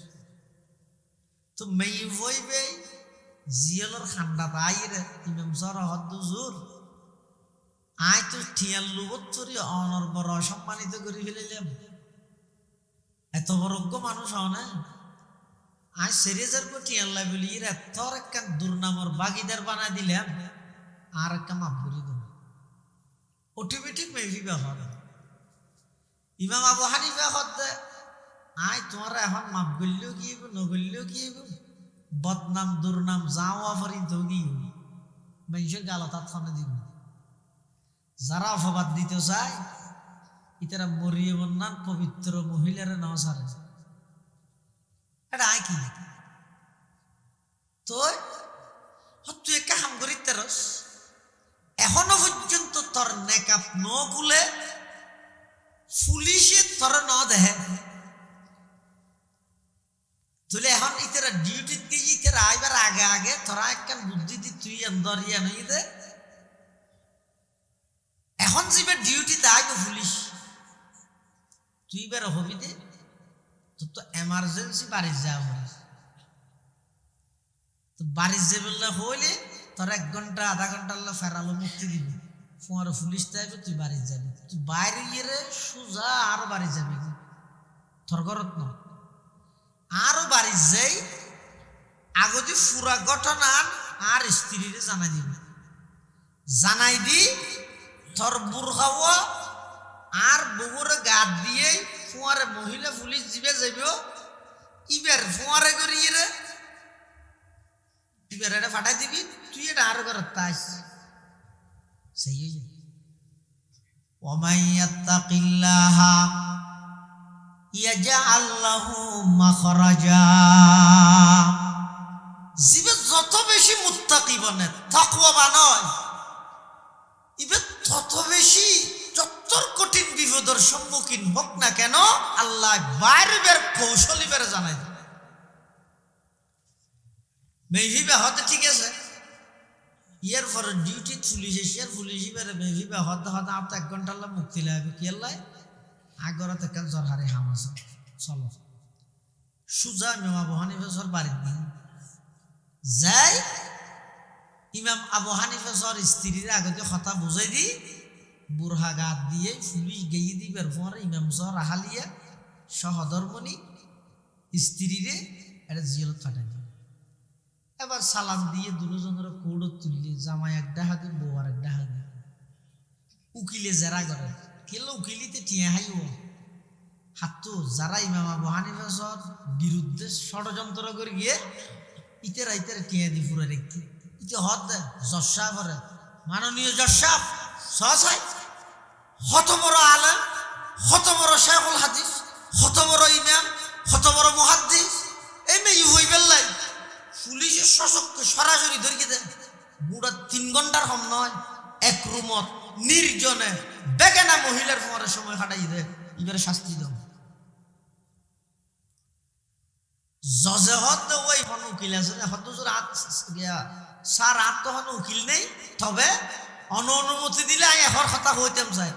তো মেই বইবে জিয়ালর খান্ডা তাইরে ইমাম সরা হদ্দু জোর আয় তো ঠিয়াল লুবত্তরি অনর বড় সম্মানিত করে ফেলিলাম এত বড়জ্ঞ মানুষ হনে আয় সেরেজার কো ঠিয়াল্লা বলি এর তোর একটা দুর্নামর বাগিদার বানাই দিলাম আর একটা মাপ বলি দেব অটোমেটিক মেভিবা হবে ইমাম আবু হানিফা হদ্দে আয় তোমার এখন মাপ গড়লেও কি হইব নগড়লেও কি হইব বদনাম দুর্নাম যাওয়া পর্যন্ত গিয়ে মানুষের গালতার থানে দিব যারা অপবাদ দিতে চায় ইতারা মরিয়ে বন্যান পবিত্র মহিলারা নাও সারে এটা আয় কি তো তুই একটা হাম করি তেরস এখনো পর্যন্ত তোর নেকাপ ন খুলে পুলিশে তোর ন দেহে তুলে এখন ইতারা ডিউটি দিয়ে ইতারা আইবার আগে আগে তোরা একটা বুদ্ধি দি তুই আন্দর ইয়া নই দে এখন যাবে ডিউটিতে আইব পুলিশ তুই বের হবি দে তোর তো এমার্জেন্সি বাড়ি যাওয়া তো বাড়ি যাবে হইলে তোর 1 ঘন্টা আধা ঘন্টা ফেরালো মুক্তি দিবি তোমার পুলিশ আইবে তুই বাড়ি যাবি তুই বাইরে গিয়ে সোজা আরো বাড়ি যাবি তোর ঘরত না আরো বাড়ি যাই আগদি পুরা ঘটনা আর স্ত্রীর জানাই দিবি জানাই দি তোর বুড়খাও আর বগুরে গাত দিয়ে ফুয়ারে মহিলা পুলিশ জিবে যাইব ইবের ফুয়ারে করিয়ে রে ইবের এটা ফাটাই দিবি তুই এটা আরো ঘর তাইস সেই হয়ে ওমাইয়াত্তাকিল্লাহা ইয়াজআল লাহু মাখরাজা জীবে যত বেশি মুত্তাকি বনে তাকওয়াবান হয় ইবে তত বেশি যত কঠিন বিপদের সম্মুখীন হোক না কেন আল্লাহ বাইরের কৌশলী বের জানাই মেহিবা হতে ঠিক আছে ইয়ার পর ডিউটি পুলিশ এসে পুলিশ বেড়ে মেহিবা হতে হতে আপনার 1 ঘন্টা মুক্তি লাগবে কি আল্লাহ আগরতে কেন জরহারে হামাস চলো সুজা ইমাম আবু হানিফা সর বাড়ি দিন যাই ইমাম আবু হানিফা সর স্ত্রীর আগতে কথা বুঝাই দি বুরহা গাত দিয়ে পুলিশ গিয়ে দিবার পর ইমাম সর আহালিয়া সহধর্মণি স্ত্রীরে এটা জিয়ালত ফাটাই দিল এবার সালাম দিয়ে দুজনের কৌড় তুললে জামাই 1 ডাহা দি বউ আর 1 ডাহা দি উকিলে জেরা করে কেলো উকিলিতে টিয়া হাইও হাতু যারা ইমাম আবু হানিফা সর বিরুদ্ধে ষড়যন্ত্র করে গিয়ে ইতেরা টিয়া দি পুরা রেখে ইতে হদ জজ সাহেব মাননীয় জজ সাহেব সহসাই কত বড় আলেম, কত বড় শেখুল হাদিস, কত বড় ইমাম, কত বড় মুহাদ্দিস, এই মেয়ে হই বেল্লাই পুলিশের সশক্ত সরাসরি ধরিয়ে দেয়। বুড়া 3 ঘন্টার কম নয়, এক রুমত নির্জনে বেগানা মহিলার পরে সময় কাটাই দেয়, এবারে শাস্তি দাও। জজে হত ওই হন উকিল আছে, হত স্যার আর তো হন উকিল নেই, তবে অনুমতি দিলে এখন কথা হইতাম চাই,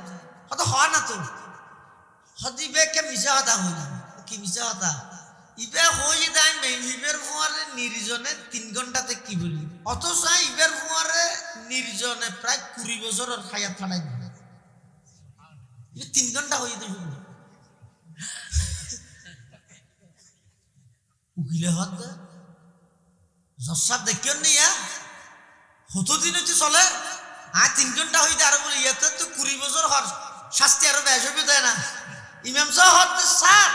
কত হয় না তো হদিবে কে মিশা কথা হই না, কি মিশা কথা ইবে হই যায় মেইন ইবের ফুয়ারে নির্জনে 3 ঘন্টাতে কি বলি, অথচ ইবের ফুয়ারে নির্জনে প্রায় 20 বছরের হায়াত ফাটাই দিবে, 3 ঘন্টা হয়ে যাবে উকিলে হত জসাব দেখিও নি হতো দিন হচ্ছে চলে। 3 ঘন্টা হইতে আর বলে ইয়াতে তো 20 বছর হর শাস্তি আরো বেশ হবে দেয় না। ইমাম সাহেব স্যার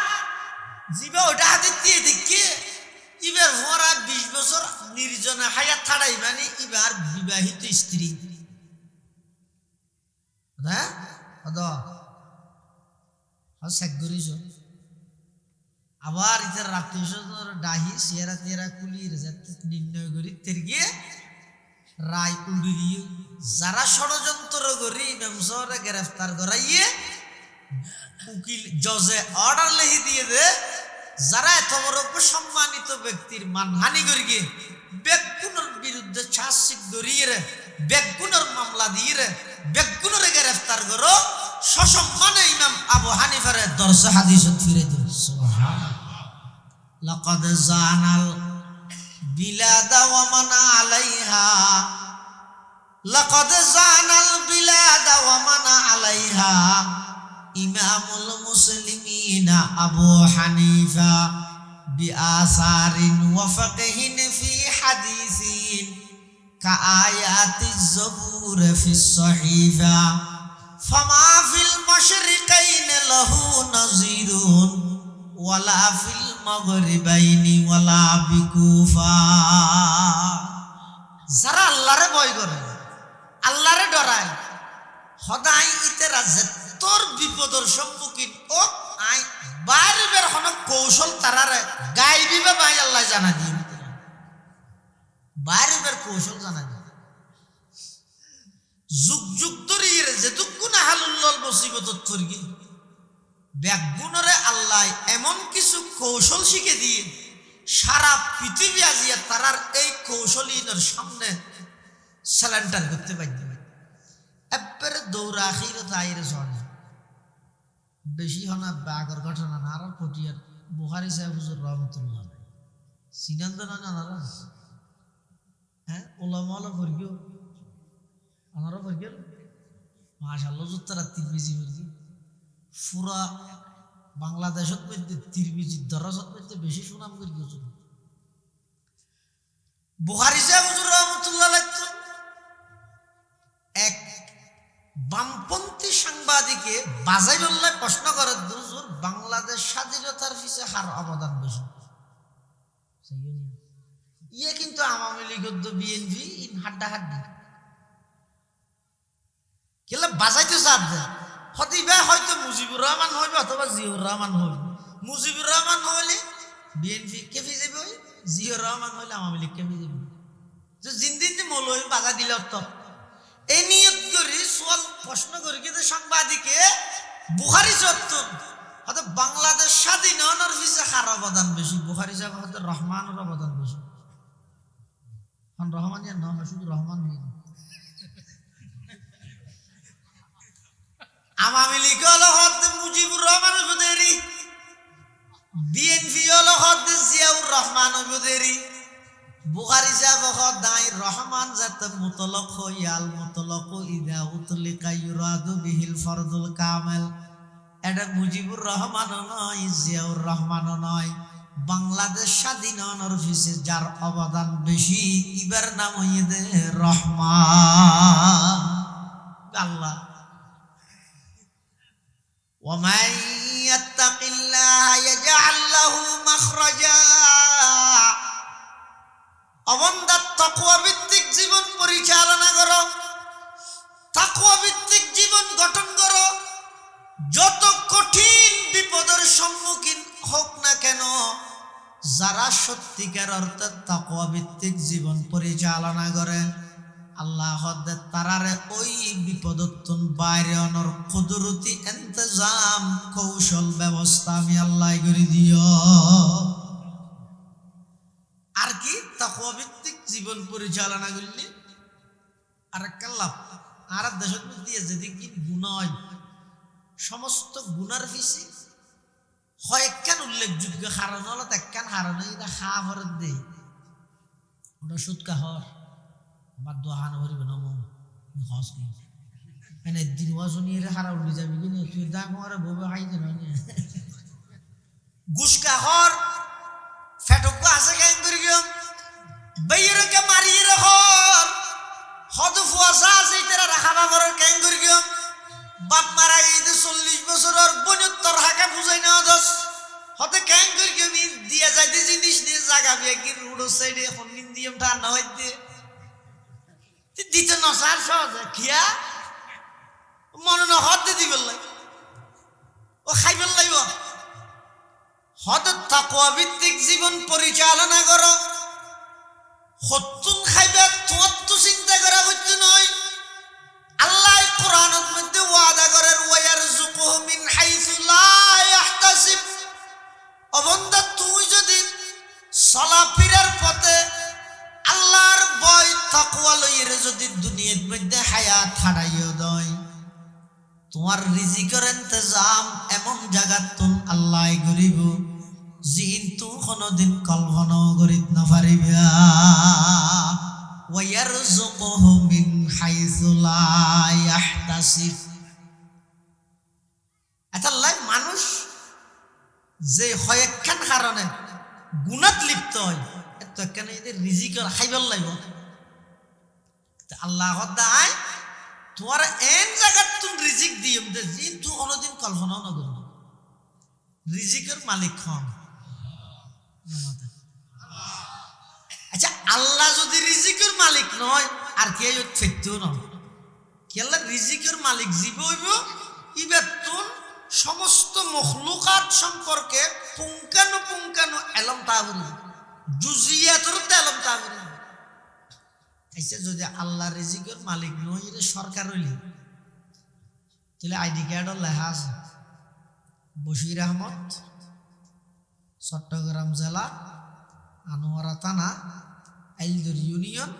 জিবা ওটা হাতে দিয়ে দেখি ইবার ভরা 20 বছর নির্জনে হায়াত ছাড়াই, মানে ইবার বিবাহিত স্ত্রী, হ্যাঁ আবার ইতার রাত্রি ডাহি চেহারা তেরা কুলিয়ে নির্ণয় করি তের গিয়ে রায় উড়িয়ে যারা ষড়যন্ত্র করি ইমাম সাহেবরে গ্রেফতার করাইয়ে উকিল জজে অর্ডার লিখে দিয়ে দে, যারা এত বড় সম্মানিত ব্যক্তির মানহানি করি গিয়ে বেগুনের বিরুদ্ধে চার্জশিট ধরিয়ে রে বেগুনের মামলা দিয়ে রে বেগুনের গ্রেফতার করো, সসম্মানে ইমাম আবু হানিফারে দরজে হাদিসত ফিরে দিল। সুবহানাল্লাহ। লাকাদ জানাল বিলাদা ওয়া মান আলাইহা, লাকাদ জানাল বিলাদা ওয়া মান আলাইহা ইমামুল মুসলিমিনা আবু হানিফা বিআসারিন ওয়া ফাকহিন ফি হাদিসিন কাআয়াতিজ জবুর ফিস সহিফা ফামা ফিল মাশরিকাইন লাহু নাযিরুন ওয়ালা ফিল মাগরিবাইনি ওয়ালা বিকুফা। যারা আল্লাহরে ভয় করে, আল্লাহরে ডরায়, সদায় ইতেরা তোর বিপদের সম্মুখীন ও আই বাইরে বের হন কৌশল তারারে গাইবিবে ভাই আল্লাহ জানা দিয়ে বাইরে বের কৌশল জানা দিয়ে যুগ যুগ ধরে যে দুঃখুনা হালুল্লাল মুসিবত তরগি ব্যাগুণরে আল্লাহ এমন কিছু কৌশল শিখে দিয়ে সারা পৃথিবী আজিয়া তারার এই কৌশলীদের সামনে স্যালেন্টার করতে পারবে। এবারে দৌড়া আখিরে তাইরে জনে বেশি হনা বাগর ঘটনা না আর পটিয়ার বুখারী সাহেব হুজুর রহমাতুল্লাহ সিনান্দ না জানারা, হ্যাঁ ওলামা ওলা ফরগিও আমারও ফরগিও মাশাআল্লাহ জুতারা তিরমিজি ফরগি পুরা বাংলাদেশত মধ্যে তিরমিজির দরাজত মধ্যে বেশি সুনাম করি হুজুর বুখারী সাহেব হুজুর রহমাতুল্লাহ এক বামপন্থী সাংবাদিকে বাজাই বললে প্রশ্ন করে, হুজুর বাংলাদেশ স্বাধীনতার পিছে হার অবদান বেশি, ইয়ে কিন্তু আওয়ামী লীগ বিএনপি হাড্ডাহাড্ডি কেলে বাজাইতে চাপ দেয়। হতিবা হয়তো মুজিবুর রহমান হইবে অথবা জিয়াউর রহমান হইবে, মুজিবুর রহমান হইলে বিএনপি কেফি যাবে, জিয়াউর রহমান হইলে আওয়ামী লীগ কেফি যাবে, জিন্দিন মৌলবী বাধা দিলে তো এই নিয়ত করি সোয়াল প্রশ্ন করি কিন্তু সাংবাদিকে বুখারী সত্য হয়তো বাংলাদেশ স্বাধীন হওয়ার পিছে কার অবদান বেশি, বুখারী সাহেব হয়তো রহমানের অবদান বেশি, রহমান নাম শুধু রহমান নেই। আওয়ামী লীগ হলো হদ মুজিবুর রহমান বুদেরি, বিএনপি হলো হদ জিয়াউর রহমান বুদেরি, বুখারী সাহেব দাই রহমান জাত মুতলক হইয়াল মুতলক ইদা উতলিকা ইউরাদু বিহিল ফরদুল কামেল। এটা মুজিবুর রহমান নয়, জিয়াউর রহমান নয়, বাংলাদেশ স্বাধীন হওয়ার পিছে যার অবদান বেশি ইবার নাম হইয়ে রহমান আল্লাহ। ওয়ামান ইয়াত্তাকিল্লাহ ইয়াজআল লাহু মাখরাজা। অবন্দার তাকওয়া ভিত্তিক জীবন পরিচালনা করো, তাকওয়া ভিত্তিক জীবন গঠন করো, যারা সত্যিকার অর্থে তাকওয়া ভিত্তিক জীবন পরিচালনা করে আল্লাহ তারারে ওই বিপদত্তন বাইরে অনর কুদরতি ইন্তজাম কৌশল ব্যবস্থা আমি আল্লাহ করে দিও। আর কি তাকওয়া ভিত্তিক জীবন পরিচালনা করলে আর কাল্লাপ আর দেশের মধ্যে যেদিকে গুনাহ হয় সমস্ত গুনার পিছে কয়েকখান উল্লেখযোগ্য কারণ হলো একখান কারণ এটা খা ভরত দে ওটা সুদ কাহর বাদ দোহান ভরিব নম হস কি এনে দিন ওয়াজনিয়ে হারা উল্লি যাবি কি না তুই দাম আর ববে খাইতে না ঘুষ কাহর ফেটক আছে কেন করি গিয়ে বাইরকে মারিয়ে রাখর হদ ফুয়াসা আছে তেরা রাখাবা বড় কেন করি গিয়ে বাপ মারা গেছে 40 বছরের বনুত্তর হাকে বুঝাই না দস হতে কেন করি গিয়ে দিয়া যাইতে জিনিস নিয়ে জাগাবি কি রোড সাইডে এখন নিয়ম টা না হইতে দিতে নসার সহজে খিয়া মনে না হদ দিব ও খাইবেন লাগব হদ তাকওয়া ভিত্তিক জীবন পরিচালনা করো হতুন খাইবে তোমার তো চিন্তা করা হচ্ছে নয় আল্লাহ কোরআনের মধ্যে ওয়াদা করেন ওয়ারযুকুহু মিন হাইসু লা ইয়াহতাসিব ও বান্দা তুই যদি চলাফেরার পথে আল্লাহর ভয় তাকওয়া লইরে যদি দুনিয়ার মধ্যে হায়াত হারাইও দেয় তোমার রিজিকের ইন্তজাম এমন জায়গাতুন আল্লাহ করিব জিন তু কোনদিন কল্পনাও করিত না পারিবা ওয়ারযুকুহু মিন হাইসু লা ইয়াহতাসিব। আল্লাহ মানুষ যে কয়েকখান কারণে গুনাত লিপ্ত হয় তো কেন এদের রিজিকের খাইবার লাগবে আল্লাহ দায় তোমার এন জায়গাত তুমি রিজিক দিও জিন তু কোনদিন কল্পনাও না করবে রিজিকের মালিক হন। আচ্ছা আল্লাহ যদি রিজিকের মালিক নয় আর কে ফেরতেও নয় কি আল্লাহ রিজিকের মালিক জীব হইব ইবেতুন সমস্ত মখলুকাত সম্পর্কে পুঙ্খানুপুঙ্খানু এলম তাবরি জুজিয়াতের এলম তাবরি। আচ্ছা যদি আল্লাহ রিজিকের মালিক নয় এটা সরকার হইলে তাহলে আইডি কার্ডও লেখা আছে বশির আহমদ চট্টগ্রাম জেলা আনোয়ারা থানা আইলদুর ইউনিয়ন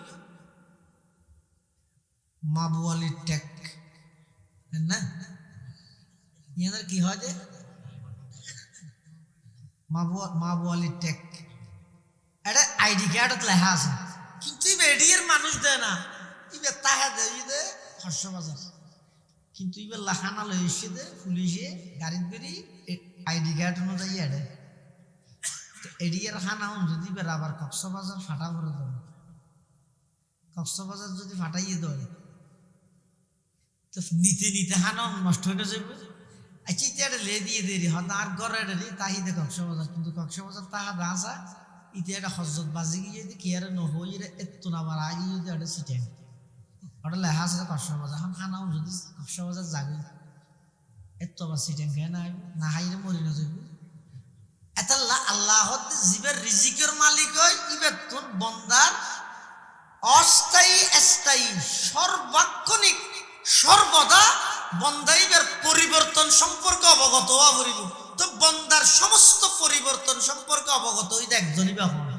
মাবুয়ালি টেক না ইয়াদের কি হয় যে মাবুয়ালি টেক এটা আইডি কার্ডত লেখা আছে কিন্তু এডিয়ার মানুষ দেয় না ইবে তাহা দেয় হর্ষবাজার কিন্তু ইবে লাখানা লই এসে দে পুলিশে গাড়ির বেরি আইডি কার্ড অনুযায়ী এডে এডিয়ার খানা যদি বের আবার কক্সবাজার ফাটা ভরে দেয় কক্সবাজার যদি ফাটাইয়ে দেয় তো নিতে নিতে হানা নষ্ট হয়ে যাবে। আচ্ছা এটা লে দিয়ে দেরি হয়তো আর গড়ে তাহি দে কক্সবাজার কিন্তু কক্সবাজার তাহা দাঁচা ইতে একটা হজরত বাজি গিয়ে কি আর নহই রে এত না আমার আগে যদি এটা সিটেন ওটা লেখা আছে কক্সবাজার এখন খানাও যদি কক্সবাজার যাবে এত আবার সিটেন খেয়ে না হাইরে মরি না যাবে এত আল্লাহ জীবের রিজিকের মালিক হয় ইবের তোর বন্দার অস্থায়ী স্থায়ী সর্বাক্ষণিক সর্বদা বন্দাইবের পরিবর্তন সম্পর্কে অবগত হওয়া পড়িব তো বন্দার সমস্ত পরিবর্তন সম্পর্কে অবগত হইতে একজনই বা হয়।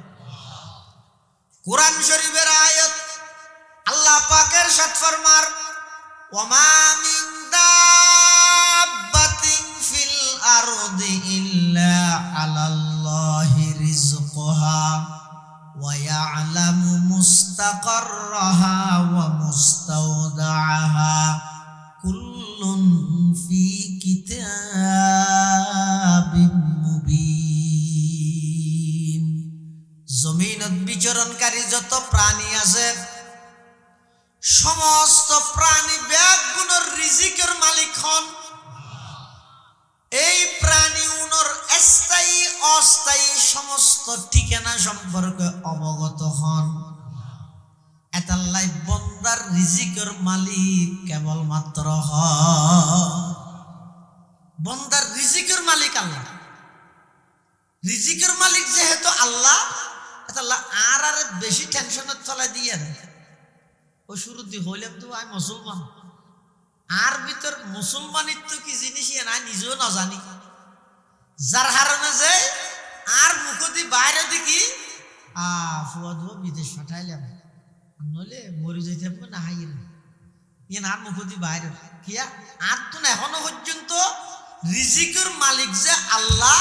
কোরআন শরীফের আয়াত আল্লাহ পাকের সাথ ফরমার ওয়ামা মিন দাব্বাতিন ফিল আরদি ইল্লা আলাল্লাহি রিজকুহা ওয়া ইয়ালামু মুস্তাকাররাহা ওয়া মুস্তাওদাআহা কুল্লুন ফি কিতাবিন মুবিন। জমিনত বিচরণকারী যত প্রাণী আছে সমস্ত প্রাণী ব্যাগুণর রিজিকের মালিক হন। এই প্রাণী উনর স্থায়ী অস্থায়ী সমস্ত ঠিকানা সম্পর্কে অবগত হন। এতাল্লাই বন্দার রিজিকের মালিক কেবলমাত্র হন। বন্দার রিজিকের মালিক আল্লাহ। রিজিকের মালিক যেহেতু আল্লাহ, আর আর বেশি টেনশনের চলাই দিয়ে ও শুরু দিয়ে হইলাম তো আমি মুসলমান, আর ভিতর মুসলমানিত্ব কি জিনিস নাই নিজেও না জানি, যার হারণে যে আর মুখদি বাইরে দেখি ফুয়াদ বিদেশ পাঠাইলাম, নইলে মরি যাইতে না হাইরে ইয়ে আর মুখদি বাইরে কিয়া আর তো এখনো পর্যন্ত রিজিকের মালিক যে আল্লাহ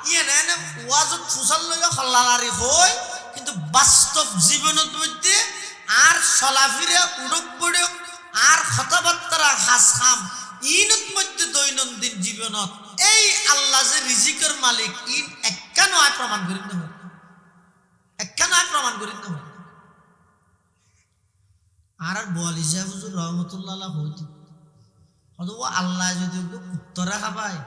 ইয়ে না ওয়াজত ফুসাল লইয়া হল্লালারি হই, কিন্তু বাস্তব জীবনের মধ্যে আর চলাফিরে উড়ক বড়ক আর কথাবার্তা হাস খাম ইনত মধ্যে দৈনন্দিন জীবনত এই আল্লাহ যে রিজিকের মালিক ইন একটা নয় প্রমাণ করি না, একটা নয় প্রমাণ করি না। আর বোয়ালি সাহেব হুজুর রহমতুল্লাহ হইত ও আল্লাহ যদি উত্তরা খাবাই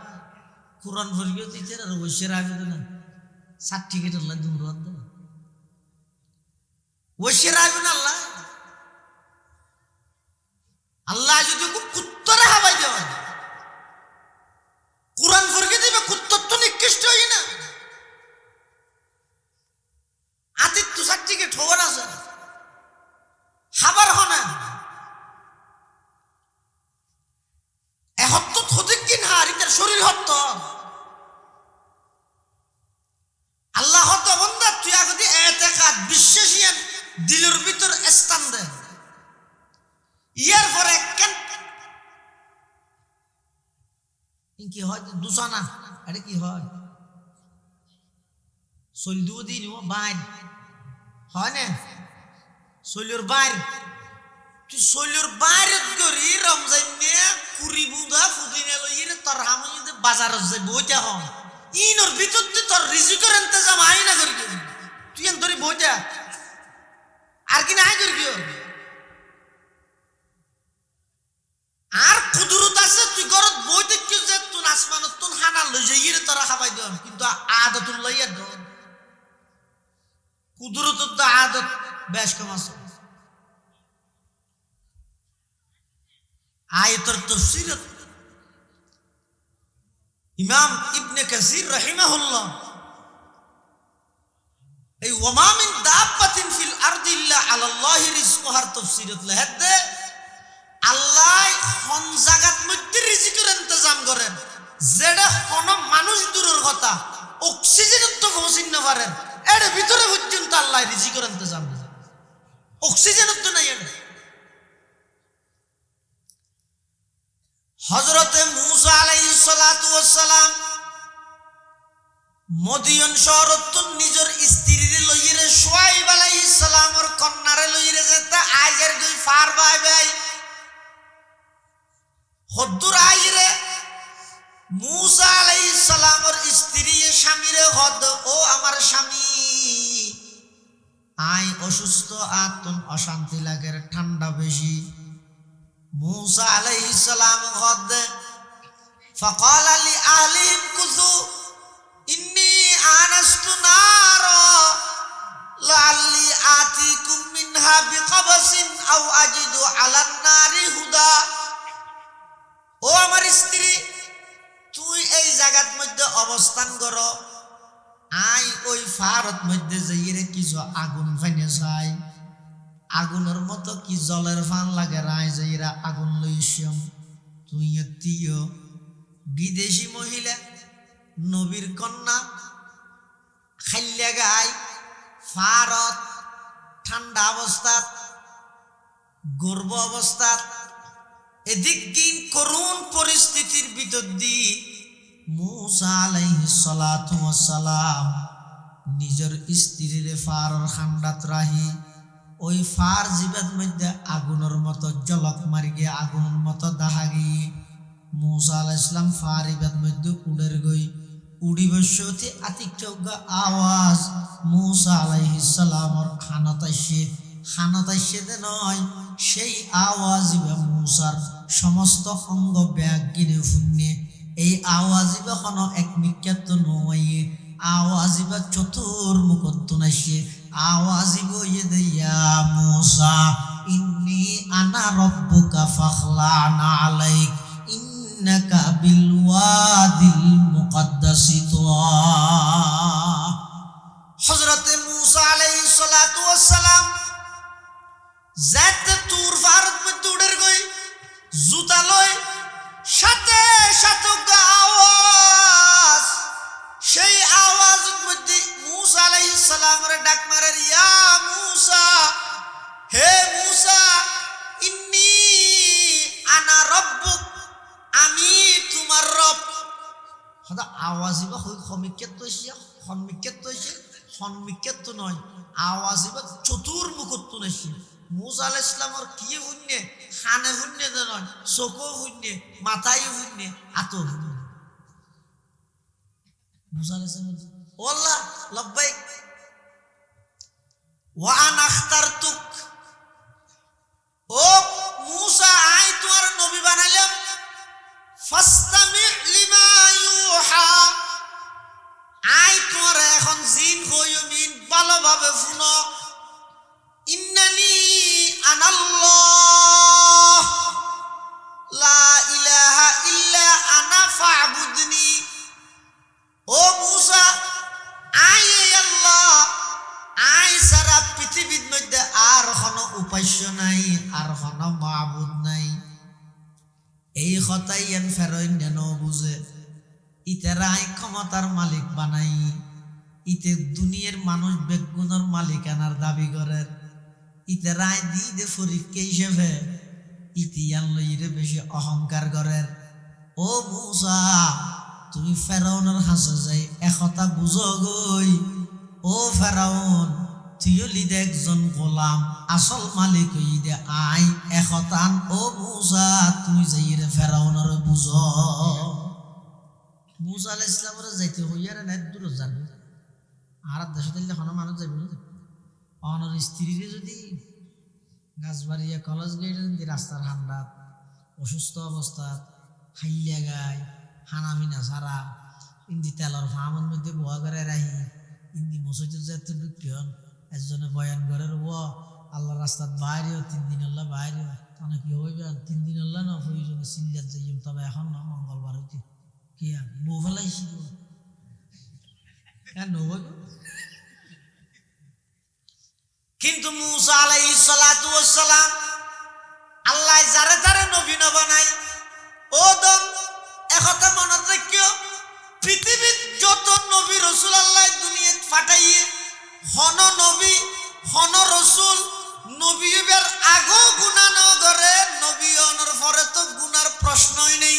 কোরআন ফরিও দিতে আর ওইসের আগে না সার্টিফিকেট আল্লাহ দূর ওইসের আগে না আল্লাহ আল্লাহ যদি কুত্তরে হাবাই দেওয়া কোরআন ফরিয়ে দিবে কুত্তর তো নিকৃষ্ট হই না আতিথ্য সার্টিফিকেট হওয়ার আছে খাবার হনা এহত্ত থদিক কিন হার ইতার শরীর হত্ত আল্লাহ হত বন্ধা তুই আগদি এতেকাদ বিশ্বাসিয়ান দিলের ভিতর স্থান দে ইয়ার পরে কেন কি হয় দুসানা এটা কি হয় সলদু দিন ও বাইর হয় না সৈলর বাইর তুই সৈলর বাইরে করি রমজান নিয়ে কুড়ি বুদা ফুদিনে লইরে তোর হামি বাজারত যাই বইটা হন ইনর ভিতর তুই তোর রিজিকের ইন্তজাম আই না করি তুই এন ধরি বইটা আর কি না আই করি আর কুদরত আছে তুই ঘরত বইতে কি যে তুই আসমানত তুই হানা লই যাই ইরে তোরা খাবাই দেন কিন্তু আদতুল লইয়া দেন কুদরত তো আদত বেশ কম আছে আয়াতের তাফসীরত ইমাম ইবনে কাসির রাহিমাহুল্লাহ এই ওয়ামা মিন দাব্বাতিন ফিল আরদি ইল্লা আলাল্লাহি রিজকুহার তাফসীরত লেখে আল্লাহ কোন জায়গার মধ্যে রিজিকের ইন্তজাম করেন যেটা কোন মানুষ দূরের কথা অক্সিজেনের তো পৌঁছিন না পারেন এর ভিতরে পর্যন্ত আল্লাহ রিজিকের ইন্তজাম করেন অক্সিজেনের তো নাই এটা হযরতে মূসা আলাইহিস সালাতু ওয়াস সালাম মদিয়ন শহরত নিজের স্ত্রীরে লইরে শুআইব আলাইহিস সালামের কন্যারে লইরে যেতে আইজের দুই ফার ভাই ভাই হদ্দুর আইরে মূসা আলাইহিস সালামের স্ত্রী স্বামীরে হদ ও আমার স্বামী আই অসুস্থ আতন অশান্তি লাগে ঠান্ডা বেশি মূসা আলাইহিস সালাম হদ فقال لأهلهم كثوا إني آنست نارا لعلي آتيكم منها بقبس أو أجد على النار هدى ও আমার স্ত্রী তুই এই জায়গার মধ্যে অবস্থান করো আই ওই ফারত মধ্যে যাইরে কিছু আগুন ফাইনে চাই আগুনের মতো কি জলের ফান লাগে রায় যাইরা আগুন লইছিম তুই এতিও বিদেশি মহিলা নবীর কন্যা খাইলে গাই ফারত ঠান্ডা অবস্থাত গর্ভ অবস্থাত এদিক দিন করুণ পরিস্থিতির ভিতর দিয়ে মূসা আলাইহিস সালাতু ওয়াস সালাম নিজের স্ত্রীর ফারর খান্ডাত রাহি ওই ফার জিবাত মধ্যে আগুনের মতো জলক মারি গিয়ে আগুনের মতো দাহা গিয়ে মূসা আলাইহিস সালাম ফার ইবাত মধ্যে উড়ের গই উড়ি বসতে আতিক চৌগা আওয়াজ মূসা আলাইহিস সালামর খানতাইছে নয় সেই আওয়াজ মূসার সমস্ত অঙ্গ ব্যাগ গিরে ফুন্নে এই আওয়াজ কোনো এক মিক্যাত নয় আওয়াজ চতুর্মুখত নাইছে আওয়াজ ইয়ে দিয়া মূসা ইন্নী আনা রব্বুকা ফাখলা'না আলাইক ইন্নাকা বিল ওয়াদিল মুকদ্দাসি আল্লাহ। হযরতে মূসা আলাইহিস সালাতু ওয়াস সালাম জাত তুর ফারত মধ্যে উড়ের গই জুতা লই সাথে সাথে আওয়াজ, সেই আওয়াজের মধ্যে মূসা আলাইহিস সালামের ডাক মারে, ইয়া মূসা, হে মূসা, ইন্নী আনা রব্বুক, আমি তোমার রব। হদা আওয়াজ বা সমিক্ষেত হইছে, সন্মিক্ষেত হইছে, সন্মিক্ষেত নয়, আওয়াজ বা চতুর্মুখত্ব নাইছে। মূসা আলাইহিস সালামের কি শুননে, কানে শুননে নয়, চকু শুননে, মাথায় শুননে, আতো শুননে। মূসা আলাইহিস সালাম ও আল্লাহ লব্বাইক ওয়া আনা আখতারতুক, ও মূসা আই তোমার নবী বানাইলাম, ফাস্তামি লিমা ইউহা, আই তোমার এখন জিন কইও মিন ভালোভাবে শুনো, ইন্নানি আনাল্লাহ লা ইলাহা ইল্লা আনা ফা'বুদনি। ও মূসা, আই আল্লাহ, আই সারা পৃথিবীর মধ্যে আর কোনো উপাস্য নাই, আর কোনো মাবুদ নাই। এই কথাই এন ফেরোইন যেন বুঝে, ইতেরাই ক্ষমতার মালিক বানাই, ইতে দুনিয়ার মানুষ বেগুনের মালিকানার দাবি করে, ইতে রায় দি দে ফরিদকে হিসেবে ইতিয়ান লইরে বেশি অহংকার করেন। ও মূসা, তুমি ফেরাউনের হাসে যাই একথা বুঝো গই, ও ফেরাউন, তুইও লিদে একজন গোলাম, আসল মালিক হই দে আই একতান। ও মূসা, তুমি যাই রে ফেরাউনের বুঝো। মূসা আলাইহিস সালামের যাইতে হইয়ারে নাই দূর যাবে, আর দেশে দিলে কোনো মানুষ যাইব না। অনর স্ত্রীরে যদি গাছবাড়িয়া কলেজ গেটে যদি রাস্তার হান্ডাত অসুস্থ অবস্থাত হাইলিয়া গায় হানামিনা সারা ইন্দি তেলর ফার্মের মধ্যে বোয়া করে রাহি ইন্দি মসজিদের যেতে ঢুকিয়ন একজনে বয়ান করে রব আল্লাহ রাস্তার বাইরেও 3 দিন আল্লাহ বাইরেও তাহলে কি হইবে, 3 দিন আল্লাহ না প্রয়োজনে সিলিয়ার যাইম, তবে এখন না মঙ্গলবার হইতে কি আর বউ ফেলাইছি কেন হইব। কিন্তু মূসা আলাইহিস সালাতু ওয়াস সালাম আল্লাহ যারে যারে নবী না বানাই, ও দন একথা মনে রাখিও, পৃথিবীর যত নবী রাসূল আল্লাহ দুনিয়াত পাঠাইয়ে হন নবী হন রাসূল, নবীদের আগেও গুনাহ ন করে, নবী হওয়ার পরে তো গুনার প্রশ্নই নেই।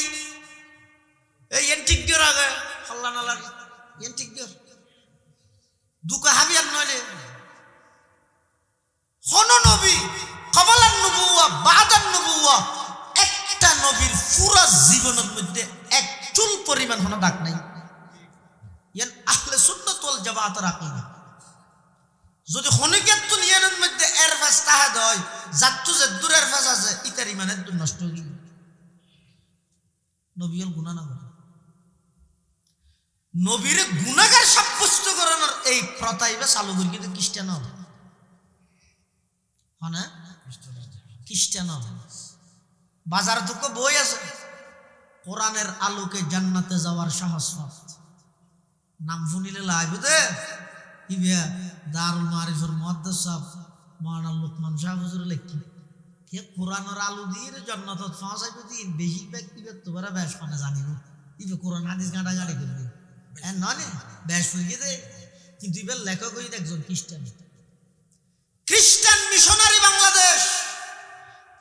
এই ঠিক দির আগে আল্লাহ না লাগে ঠিক দির দুকা হাবিয়ার নইলে হন নবী কবলান নবুয়া বাদান নবুয়া, একটা নবীর পুরা জীবনের মধ্যে এক চুল পরিমাণ হন ডাক নাই। ইয়ান আহলে সুন্নাত ওয়াল জামাতের আকীদা। যদি হনিকেত দুনিয়ার মধ্যে এর ফাস তাহাদ হয়, জাতু যে দূরের ফাস আছে, ইতার ইমানের দূর নষ্ট হয়ে গেল। নবীর গুনাহ না করে, নবীর গুনাহগার সাব্যস্ত করানোর এই প্রথাইবে চালু করি, কিন্তু খ্রিস্টান হবে হ্যাঁ, খ্রিস্টান হবে। বাজার থেকে বই আছে কোরআনের আলোকে জান্নাতে যাওয়ার সাহস পথ, নাম শুনিলে লাগবে দে ইবিয়া দারুল মারিফের মুহাদ্দিস সাহেব মাওলানা লোকমান শাহ হুজুর লেখি কে কোরআনের আলো দিয়ে জান্নাতত পৌঁছাইবে দিন। বেশিরভাগ ইবে তোমরা বেশ মানে জানিব ইবে কোরআন হাদিস গাঁটা গাড়ি করবে এ নয় বেশ হয়ে দে। কিন্তু ইবে লেখক হই একজন খ্রিস্টান, খ্রিস্টান মিশনারি বাংলাদেশ,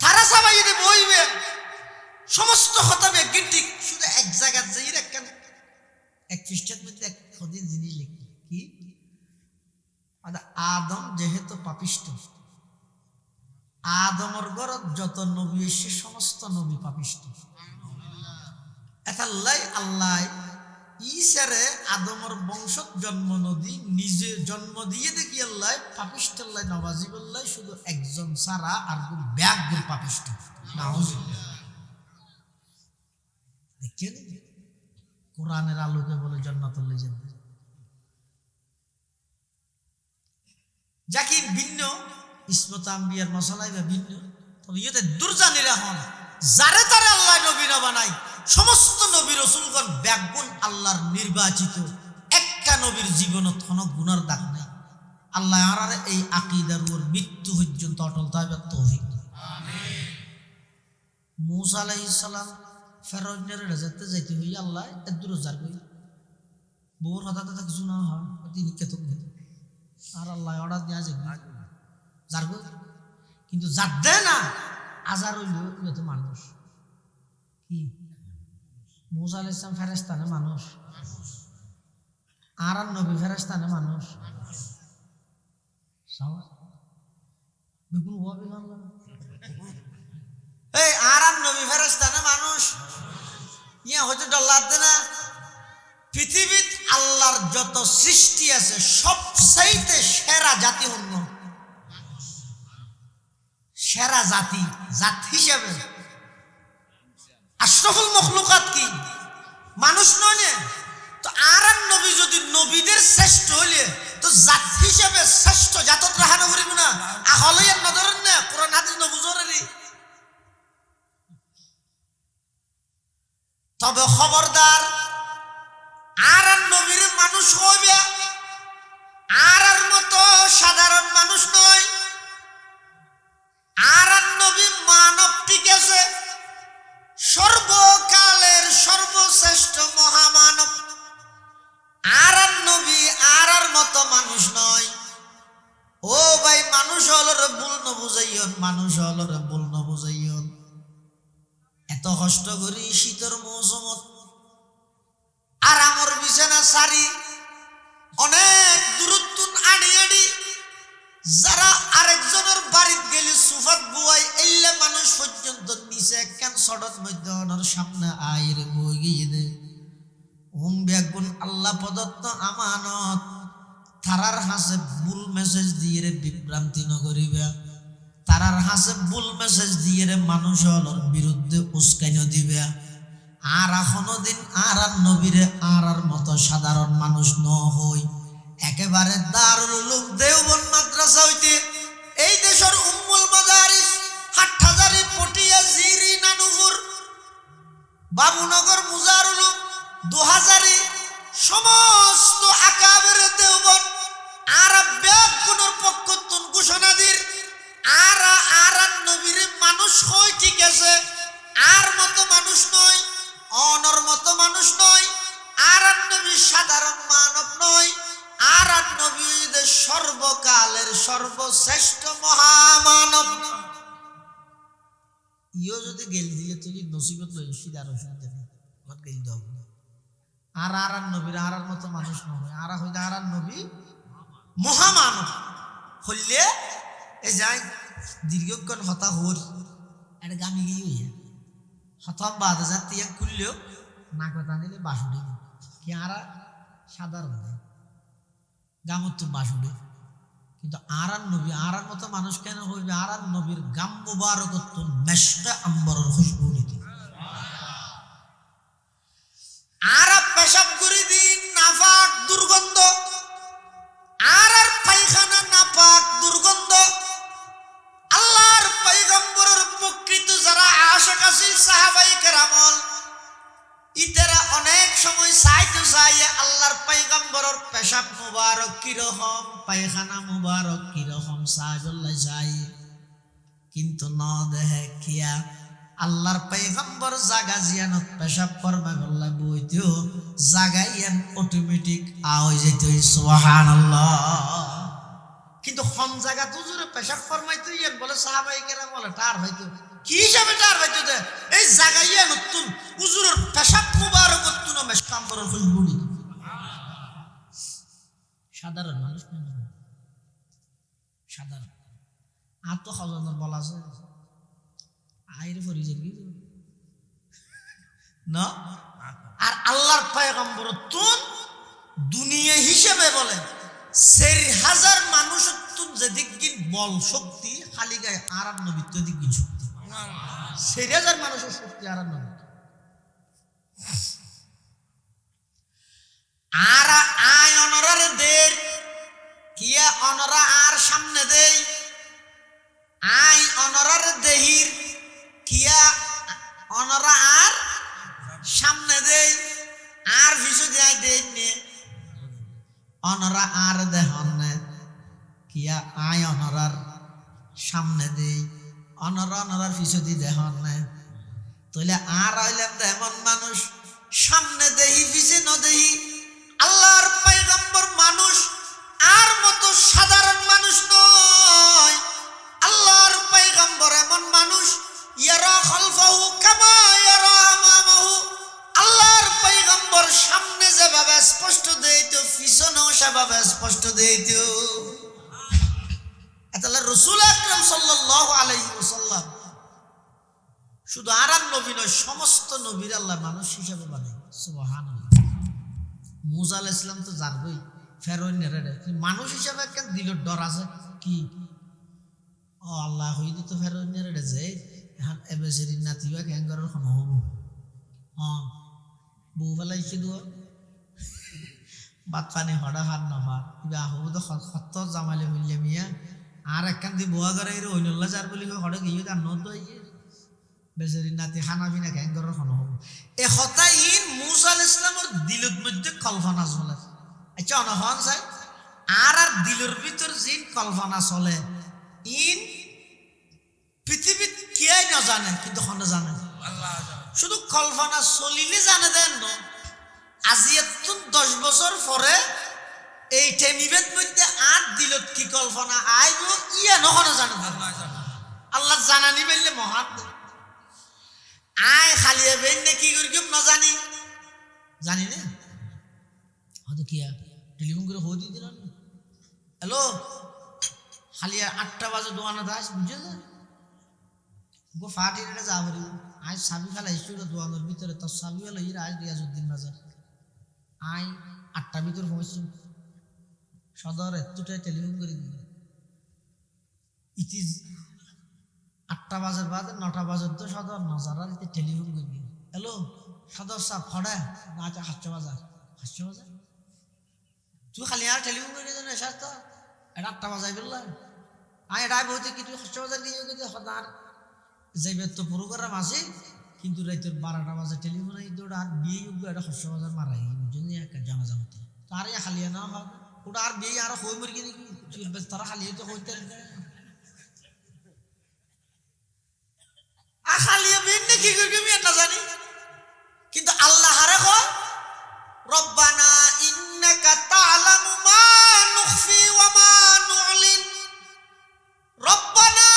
তারা সবাই যদি বইবে সমস্ত খতাবে গিন্টি শুধু এক জায়গা যাই রাখেন, এক খ্রিস্টান মধ্যে এক খদিন জিনিস লিখি কি আদম যেহেতু পাপিষ্ট, আদমর ঘরত যত নবী এসে সমস্ত নবী পাপিষ্ট। এতাল্লাই আল্লাহ ঈসারে আদমর বংশত জন্ম নদী নিজে জন্ম দিয়ে দেখি আল্লাহ পাপিষ্ট আল্লাহ নওয়াজিব আল্লাহ শুধু একজন সারা আর ব্যাগ পাপিষ্ট নাউজুবিল্লাহ। দেখছেন কোরআনের আলোকে বলে জান্নাতুল যেতে যাকে ভিন্ন ইসমত আম্বিয়ার মশালাই বা ভিন্ন, তবে ইয়েতে দুর্জানিরা হন যারে তারে আল্লাহ নবী না বানাই, সমস্ত নবী রাসূলগণ ব্যাগুন আল্লাহর নির্বাচিত একটা নবীর জীবনত কোনো গুনার দাগ নাই। আল্লাহ আর এই আকীদার উপর মৃত্যু পর্যন্ত অটল থাকবার তৌফিক দান। মূসা আলাইহিস সালাম ফেরাউনের রাজাতে যাইতে হই আল্লাহ এত দূর যার কই বউর কথা তো কিছু না হয় তিনি কে তো আর আল্লাহ অর্ডার দেয়া যায় যার কই কিন্তু যার দেয় না আজার হইল তো মানুষ কি মূসা আলাইহিস সালাম ফেরেশতা না মানুষ আর নবী ফেরেশতা না মানুষ সাওয়া বিপুল হবে না এই আরাম নবী ফেরেশতা না মানুষ ইয়া হয়তো ডল্লাতে না পৃথিবীত আল্লাহর যত সৃষ্টি আছে সবচাইতে সেরা জাতি হল সেরা জাতি জাত হিসেবে আশরাফুল মখলুকাত কি মানুষ নয় না তো আরাম নবী যদি নবীদের শ্রেষ্ঠ হইলে তো জাত হিসেবে শ্রেষ্ঠ জাতত রাহানো করিব না আহলে নজরেন না কোরআন হাদিস নবুজরেরই তবে খবরদার আর নবীর মানুষ হইবে আর মতো সাধারণ মানুষ নয় আর নবী মানব ঠিক আছে সর্বকালের সর্বশ্রেষ্ঠ মহামানব আর নবী আর মতো মানুষ নয় ও ভাই মানুষ হল রে ভুল ন বুঝাইয়ন মানুষ হল রে ভুল ন বুঝাইয়ন এত কষ্ট করি শীতের মৌসুমত আর আমার বিছানা সারি অনেক দূরত্ব আনি আনি যারা আরেকজনের বাড়িতে গেলে সুফাত বুয়াই এলে মানুষ পর্যন্ত নিচে কেন সড়ক মধ্যে ওনার সামনে আইরে বই গিয়ে দে হুম ব্যাগুন আল্লাহ প্রদত্ত আমানত তারার হাসে ভুল মেসেজ দিয়ে রে বিভ্রান্তি নগরিবা তারার হাসে ভুল মেসেজ দিয়ে রে মানুষ হলোর বিরুদ্ধে উস্কাইনো দিবে আর এখনো দিন আর নবীরে আর মতো সাধারণ মানুষ ন হই একেবারে দারুল উলুম দেওবন্দ মাদ্রাসা হইতে এই দেশের উম্মুল মাদারিস হাটহাজারি পটিয়া জিরি নানুপুর বাবুনগর মুজারুল উলুম 2000 সমস্ত আকাবের দেওবন্দ আর ব্যাগুনের পক্ষতুন ঘোষণা দির আর নবীর মানুষ হয় ঠিক আছে আর মতো মানুষ নয় অনর মতো মানুষ নয় আর নবী সাধারণ মানব নয় আর নবী সর্বকালের সর্বশ্রেষ্ঠ মহামানব ইও যদি গেল দিলে তুই নসিবত লই সিদার অসুবিধা নেই আমার গেল দাও আর নবীর আর মতো মানুষ নয় আর হইলে আর নবী মহামানব হইলে এ যাই দীর্ঘক্ষণ হতা হর একটা গামি গিয়ে হতাম বাদ যাতে খুললেও না কথা নিলে বাসুড়ি কি আর সাধারণ গামত্ব বাসুড়ি কিন্তু আর নবী আর মতো মানুষ কেন হইবে আর নবীর গাম মুবারকত্ব মেশকে আম্বরের খুশবু নিতে আর পেশাব করে দিন নাপাক দুর্গন্ধ আর পায়খানা নাপাক দুর্গন্ধ আল্লাহর পয়গম্বরের প্রকৃত যারা আশিক আছিল সাহাবায়ে কেরামল ইতারা অনেক সময় চাইতে চাই আল্লাহর পয়গম্বরের পেশাব মুবারক কিরকম পায়খানা মুবারক কিরকম সাহাবুল্লাহ চাই কিন্তু ন দেহে কিয়া আল্লাহর পয়গম্বর জাগা জিয়ানত পেশাব করবা গল্লা বইতেও জাগাইয়ান অটোমেটিক আওয়াজ যেত সুবহানাল্লাহ কিন্তু কোন জায়গা তুজুরে পেশাব ফরমাইতে ইয়ান বলে সাহাবায়ে কেরাম বলে তার হয়তো কি হিসাবে তার হয়তো দে এই জাগাইয়া নতুন হুজুরের পেশাব মুবারক নতুন মেশকাম্বরের খুশবুড়ি সাধারণ মানুষ সাধারণ আর তো খাওয়ানোর বলা আছে আইরে ফরিজের কি না আর আল্লাহর পয়গম্বর তুন দুনিয়া হিসেবে বলে 4000 মানুষ তুন যেদিক গিন বল শক্তি খালি গায়ে আর নবী তো দিক গিন শক্তি 4000 মানুষের শক্তি আর নবী আর আয় অনরার দের কিয়া অনরা আর সামনে দেই আই অনরার দেহির কিয়া অনরা আর সামনে দেই আর ভিসু দেয় দেই নে অনরা আর দেহন না কিয়া আয় অনরার সামনে দেই অনরার পিছদি দেহন না তাহলে আর হইলাম এমন মানুষ সামনে দেহি পিছে ন দেহি আল্লাহর পয়গম্বর মানুষ আর মতো সাধারণ মানুষ নয় আল্লাহর পয়গম্বর এমন মানুষ ইয়ারা খালফাহু কামা ইয়ারা আমামাহু আল্লাহর পয়গম্বর সামনে যেভাবে স্পষ্ট দেইতো পিছনেও সেভাবে স্পষ্ট দেইতো তাহলে রাসূল আকরাম সাল্লাল্লাহু আলাইহি ওয়াসাল্লাম শুধু আর নবী নয় সমস্ত নবীর আল্লাহ মানুষ হিসাবে বানাই সুবহানাল্লাহ মুসা আলাইহিস সালাম তো জানবই ফেরৌন নেরে মানুষ হিসাবে কেন দিলের ডর আছে কি ও আল্লাহ হইলে তো ফেরৌন নেরে যে এখন এবেসেরি নাতিবা গ্যাঙ্গারের খন হব হ্যাঁ বউ ফেলাইছে দুয়া বাত পানি হড়া হাত নহার কিবা হব তো সত্য জামালে হইলে মিয়া আর একখান দি বোয়া করে হইনল্লা যার বলি হড়ে গিয়ে তার নত বেচারি নাতি খানা পিনা গ্যাঙ্গারের খন হব এ হতাই ইন মুসা আলাইহিস সালামের দিলের মধ্যে কল্পনা চলে আচ্ছা অনহন চাই আর দিলের ভিতর জিন কল্পনা চলে ইন পৃথিবীত কে না জানে কিন্তু হন জানে শুধু কল্পনা চলিলে জানে দেন ন আজি এত 10 বছর পরে এই টেমিবেদ মধ্যে আর দিলত কি কল্পনা আইব ইয়া নহন জানে আল্লাহ জানানি বললে মহান আয় খালিয়ে বেন কি করি কেউ না জানি জানি না হয়তো কিয়া টেলিফোন করে হো দিয়ে দিলাম হ্যালো খালিয়া 8টা বাজে দোকানে দাস বুঝে যা গো ফাটি রে যা বলি আজ সাবি খালা হিসেবে দোকানের ভিতরে তো সাবি হলো ইরা আজ রিয়াজউদ্দিন বাজার আই 8টা ভিতর পৌঁছছি সদর এতটা টেলিফোন করে দিল ইট ইজ 8টা বাজার বাদে 9টা বাজার তো সদর নজারালিতে টেলিফোন করে দিল হ্যালো সদর সাহেব খড়ে না আচ্ছা 8টা বাজার তুই খালি আর টেলিফোন করে দিল এসার তো এটা 8টা বাজাই বললাম আয় এটা বলতে কি তুই 8টা বাজার গিয়ে গিয়ে সদার যাইবে তো পুরো করার মাসে কিন্তু রাইতের 12টা বাজে টেলিফোন আই তো আর বিয়ে এটা 8টা বাজার মারাই বুঝলি একটা জানা জানতে তার ইয়া খালি না হবে ওটা আর বিয়ে আর হই মরি নাকি তারা খালি তো হইতে খালিয়া বেন কি করবি আমি না জানি কিন্তু আল্লাহ হারে কয় রব্বানা ইন্নাকা তা'লামু মা নুখফি ওয়া মা নু'লিন রব্বানা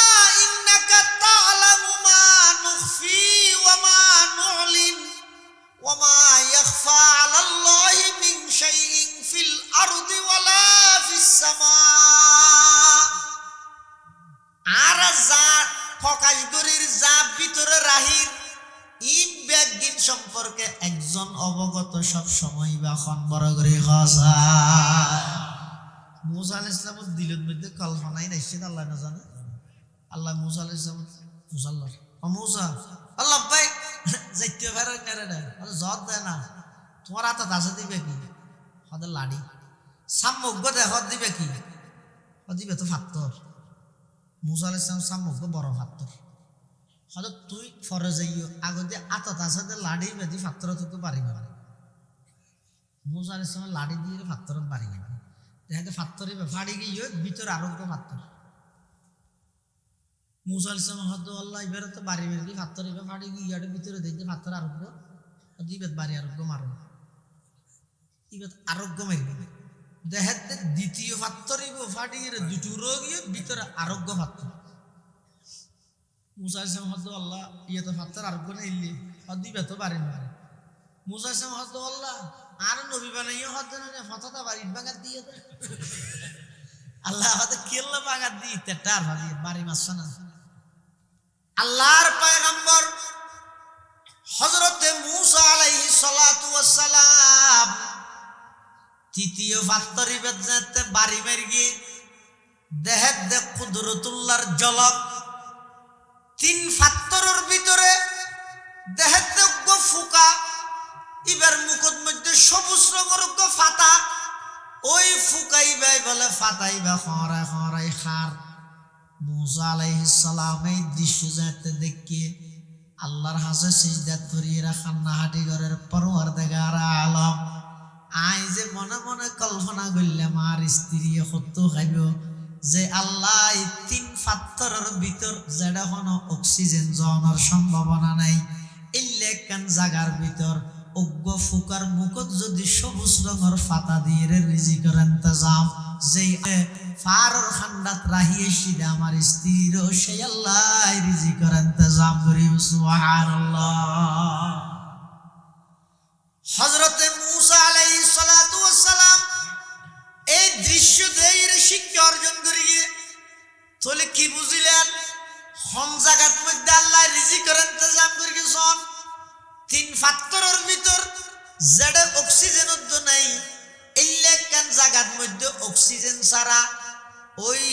ইন্নাকা তা'লামু মা নুখফি ওয়া মা নু'লিন ওয়া মা ইয়াখফা 'আলাল্লাহি মিন শাইইন ফিল আরদি ওয়ালা ফিস সামা আর যা ফকাশগরির যা ভিতরে রাহির ইন ব্যাগিন সম্পর্কে একজন অবগত সব সময় বা খন বড় করে খাসা মুসা আলাইহিস সালামের দিলের মধ্যে কল্পনাই নাইছে আল্লাহ না জানে আল্লাহ মুসা আলাইহিস সালাম মুসাল্লাহ ও মুসা আল্লাহ ভাই যাইতে পারে না রে জট দেয় না তোমার হাতে দাসে দিবে কি হদে লাড়ি সাম্মুগ্য দেখ দিবে কি দিবে তো ফাত্তর মুসা আলাইহিস সালাম সাম্মুগ্য বড় ফাত্তর হয়তো তুই ফরে যাইও আগতে আতত আছে লাড়ি বেঁধি ফাত্তর তুই পারিব না মুসা আলাইহিস সালাম লাড়ি দিয়ে ফাত্তর পারিব না দেখে ফাত্তরে ফাড়ি গিয়ে ভিতরে আরোগ্য ফাত্তর মুসা আলাইহিস সালাম হয়তো আল্লাহ এবারে তো বাড়ি বেঁধি ফাত্তর এবার ফাড়ি গিয়ে ভিতরে দেখতে ফাত্তর আরোগ্য দিবে বাড়ি আরোগ্য মারো এবার আরোগ্য মারবে দেখাতে দ্বিতীয় ফাত্তরিব ফাটি দুটো রোগী ভিতরে আরোগ্য ফাত্তর মুসা আলাইহিস সালাম হয়তো আল্লাহ ইয়ে তো ফাত্তর আরোগ্য না ইল্লি দিবে তো পারেন পারে মুসা আলাইহিস সালাম হয়তো আল্লাহ আর নবী বানাইও হয়তো না ফাতাটা বাড়ি বাগাত দিয়ে দে আল্লাহ হয়তো কেল্লা বাগাত দিয়ে তেটার ভাবি বাড়ি মারছে না আল্লাহর পয়গম্বর হযরতে মুসা আলাইহিস সালাতু ওয়াস সালাম তৃতীয় ফাত্তরি বেদতে বাড়ি মেরে গিয়ে দেহের দেখ কুদরতুল্লাহর জলক 3 ফাত্তরের ভিতরে দেহের দেখ ফুকা এবার মুখের মধ্যে সবুজ রঙের ফাতা ওই ফুকাইবাই বলে ফাতাইবা খরাই খরাই খার মুসা আলাইহিস সালাম এই দৃশ্য যাতে দেখে আল্লাহর হাতে সিজদা করিয়ে রাখান না হাঁটি ঘরের পরওয়ারদিগার আলম আই যে মনে মনে কল্পনা করলাম আর স্ত্রী সত্য খাইব যে আল্লাহ এই 3 পাথরের ভিতর যেটা কোনো অক্সিজেন যাওয়ার সম্ভাবনা নাই ইল্লেকান জাগার ভিতর অজ্ঞ ফুকার মুখত যদি সবুজ রঙের পাতা দিয়ে রিজিক ইন্তজাম যেই ফারর খান্ডাত রাহিয়ে সিদা আমার স্ত্রীর সেই আল্লাহ রিজিক ইন্তজাম করি সুবহানাল্লাহ। হযরতে মূসা আলাইহিস সালাতু ওয়াস সালাম এই দৃশ্য দেইরে শিক্ষা অর্জন করে গিয়ে তাহলে কি বুঝিলেন হম জায়গার মধ্যে আল্লাহ রিজিকের ইন্তজাম করে গেছেন 3 পাথরের ভিতর যেটা অক্সিজেন উদ্দ নাই ইল্লেকান জায়গার মধ্যে অক্সিজেন ছাড়া ওই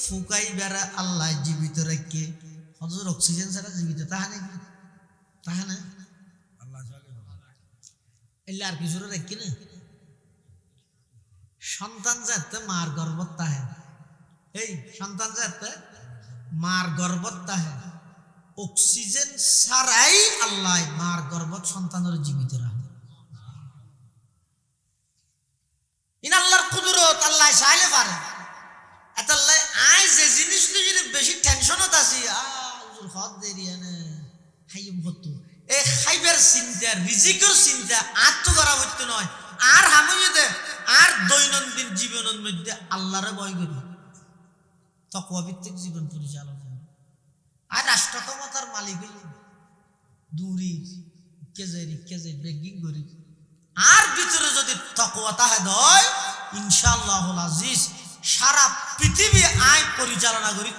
ফুকাই বেড়া আল্লাহ জীবিত রেখে হযরত অক্সিজেন ছাড়া জীবিত তাহা নাকি তাহা না এলে আর কিছু রেখে না সন্তান যাতে মার গর্ভত তাহে এই সন্তান যাতে মার গর্ভত তাহে অক্সিজেন ছাড়াই আল্লাহ মার গর্ভত সন্তানের জীবিত রাখে ইন আল্লাহর কুদরত আল্লাহ চাইলে পারে এত আল্লাহ আই যে জিনিস নিয়ে বেশি টেনশনত আছি হুজুর হদ দেরি না খাইম হতো এই খাইবার চিন্তা রিজিকের চিন্তা আত্ম করা হইতো নয় আর হামিয়ে আর দৈনন্দিন জীবনের মধ্যে আল্লাহরে ভয় করি তাকওয়া ভিত্তিক জীবন পরিচালনা আর রাষ্ট্র ক্ষমতার মালিক দূরি কেজে বেগিং করি আর ভিতরে যদি তাকওয়া তাহে দয় ইনশাআল্লাহুল আজিজ সারা পৃথিবী আই পরিচালনা করি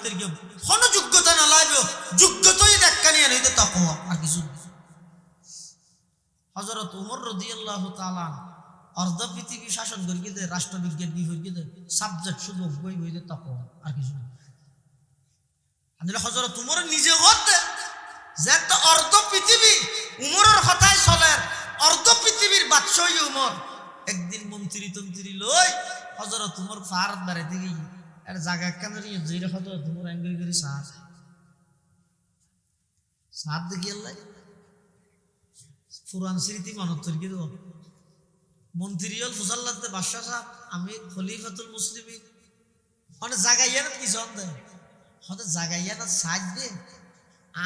কোন যোগ্যতা না লাগবে যোগ্যতাই দেখা নিয়ে নিতে তাকওয়া আর কিছু হযরত ওমর রাদিয়াল্লাহু তাআলা অর্ধ পৃথিবী শাসন করি গিয়ে রাষ্ট্রবিজ্ঞান কি হয়ে গিয়ে সাবজেক্ট শুধু বই বইতে তাকওয়া আর কিছু আনলে হযরত ওমর নিজে হতে যে তো অর্ধ পৃথিবী উমরের কথাই চলে অর্ধ পৃথিবীর বাদশাহ উমর একদিন মন্ত্রী লই হযরত ওমর ফারত বাড়াইতে গিয়ে আর জায়গা কেন জেরে হযরত ওমর অ্যাঙ্গরি করে সাত দেখি আল্লাহ পুরান স্মৃতি মনত তৈরি দেব মন্ত্রী হল ফুসাল্লাতে বাদশাহ সাহেব আমি খলিফাতুল মুসলিমিন মানে জাগাইয়ানত কি সন্দেহ হতে জাগাইয়ানত সাজ দে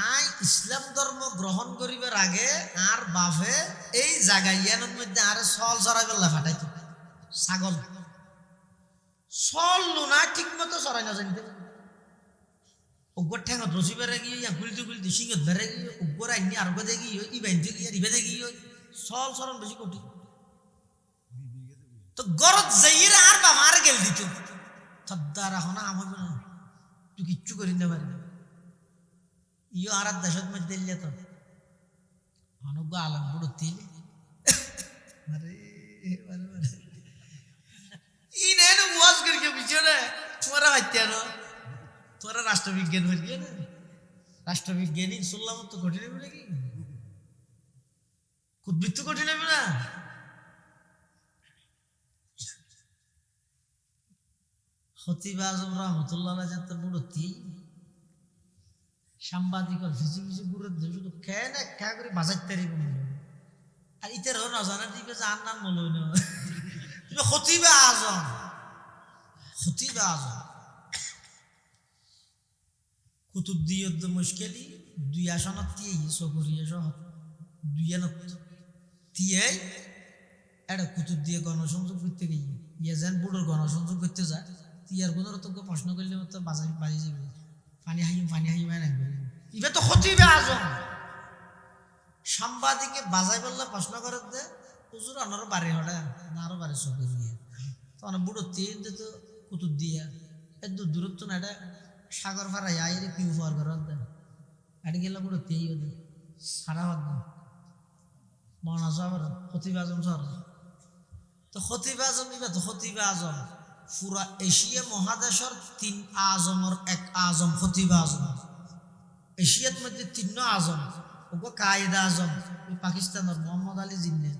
আই ইসলাম ধর্ম গ্রহণ করিবার আগে আর বাফে এই জাগাইয়ানোর মধ্যে আর সল চড়াই বেলা ফাটাইতো ছাগল সল না ঠিক মতো চড়াই না জানিতে উগ্র ঠেঙত রসি বেড়ে গিয়ে গুলিতে সিংহত বেড়ে গিয়ে উগ্র আইনি আর বেঁধে গিয়ে ই বাইনতে গিয়ে বেঁধে গিয়ে সল চরণ বেশি কঠিন তো গরত যাইয়ে আর বাবা আর গেল দিত থদ্দার এখন আমার তুই কিচ্ছু করি না পারি ইও আর দেশত মধ্যে দিলে তো অনুজ্ঞ আলম বুড়ো তিল ইনেন ওয়াজ করিকে পিছনে তোরা বাচ্চানো তোরা রাষ্ট্রবিজ্ঞান হয়ে গিয়ে না রাষ্ট্রবিজ্ঞানী শুনলাম তো কঠিন হবে নাকি উদ্বৃত্ত কঠিন হবে না খতিব আজম রহমতুল্লাহ যাতে বুড়ো তিল সাংবাদিক ফিজি গুরু শুধু খেয়ে না খেয়া করে বাজাইতে আর ইতার নজানা দিবে যে আর নাম মনে হয় না খতিবে আজম কুতুবদিয়ত মুশকিলি 2 আসনত তিয়ে সকরিয়া সহ 2 আনত তিয়ে এটা কুতুব দিয়ে গণসংযোগ করতে গিয়ে ইয়ে যেন বুড়োর গণসংযোগ করতে যায় তিয়ার গুণের তো প্রশ্ন করলে তো বাড়ি যাবে পানি হাইম না ইবে তো খতিবে আজম সাংবাদিকে বাজাই বললে প্রশ্ন করে দে হুজুর আনারও বাড়ি হড়ে না আরো বাড়ি সকরিয়া তো অনেক বুড়ো তিন তো কুতুব দিয়া এত দূরত্ব না এটা সাগর ফারাই আইরে কি উপহার করার দে এটা গেলে বুড়ো তেই দে সারা হদ মনা শহর খতিবে আজম শহর তো খতিবে আজম ইবে তো খতিবে আজম পুরা এশিয়া মহাদেশের 3 আজমের এক আজম খতিবে আজম এশিয়ার মধ্যে 3 আজম ওগো কায়েদ আজম পাকিস্তানের মোহাম্মদ আলী জিন্নে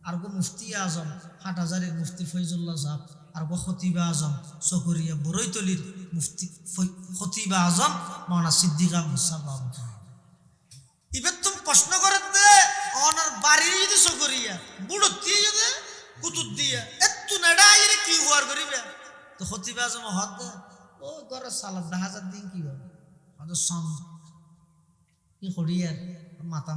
আর গো মুফতি আজম হাটহাজারের মুফতি ফৈজুল্লাহ সাহেব আর গো খতিবে আজম চকরিয়া বরৈতলির মুফতি খতিবে আজম মাওলানা সিদ্দিক আহমদ সাহেব এবার তুমি প্রশ্ন করে দে অনার বাড়ি যদি চকরিয়া বুড়ো দিয়ে যদি কুতুব দিয়ে এত্তু নেড়াই রে কি হুয়ার করিবে তো খতিব আজম হদ দে ও ঘরের সালাদ 10,000 দিন কি হবে হদ সন কি হরিয়ার মাথা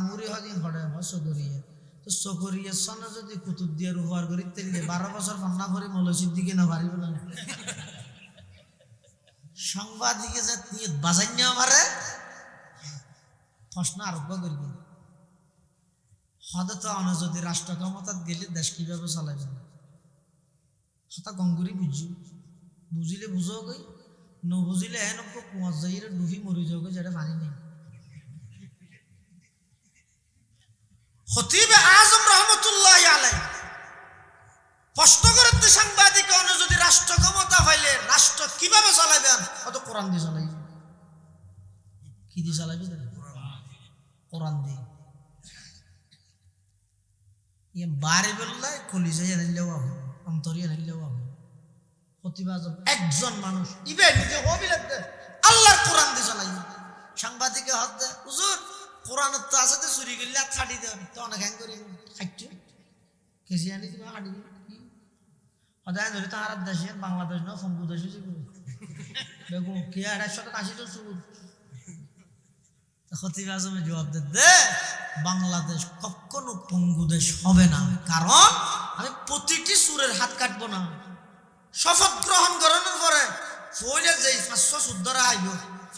মুড়ি হদিন হড়ে সগরিয়া তো সগরিয়া সনে যদি কুতুব দিয়ে হুয়ার করি তেলে 12 বছর পান্না ভরি মলসির দিকে না পারিব না সাংবাদিকে যে নিয়ত বাজাই না পারে প্রশ্ন আরম্ভ করি হদে তো অনে যদি রাষ্ট্র ক্ষমতাত গেলে দেশ কিভাবে চালাইবে হতা গঙ্গুরি বুঝিলে বুঝো গই নবুঝিলে হেন কুয়ার যাই ডুবি মরি যাও যেটা পানি নেই খতিব আজম রহমতুল্লাহ আলাইহি প্রশ্ন করতে সাংবাদিক অনে যদি রাষ্ট্র ক্ষমতা পাইলে রাষ্ট্র কিভাবে চালাইবেন অত কোরআন দিয়ে চালাইবে কি দিয়ে চালাইবে কোরআন দিয়ে ইয়ে বাড়ি বেলায় কলিজাই আনিলেও হবে অন্তরি আনিলেও হবে খতিব আজম একজন মানুষ ইবে নিজে হবি লাগবে আল্লাহর কোরআন দিয়ে চালাইবে সাংবাদিকে হাত দেয় হুজুর কোরআনের তো আছে তো চুরি করলে আর ছাড়ি দেবেন তো অনেক হ্যাং করি খাইছো কেজি আনি দিবা হাঁটি সদায় ধরে তো আর দেশে বাংলাদেশ না ফোন দেশে দেখো কে 280 জন চুর খতিব আজমে জবাব দে বাংলাদেশ কখনো পঙ্গু দেশ হবে না কারণ আমি প্রতিটি সুরের হাত কাটবো না শপথ গ্রহণ করানোর পরে ফইলে যেই 500 শুদ্ধরা আইব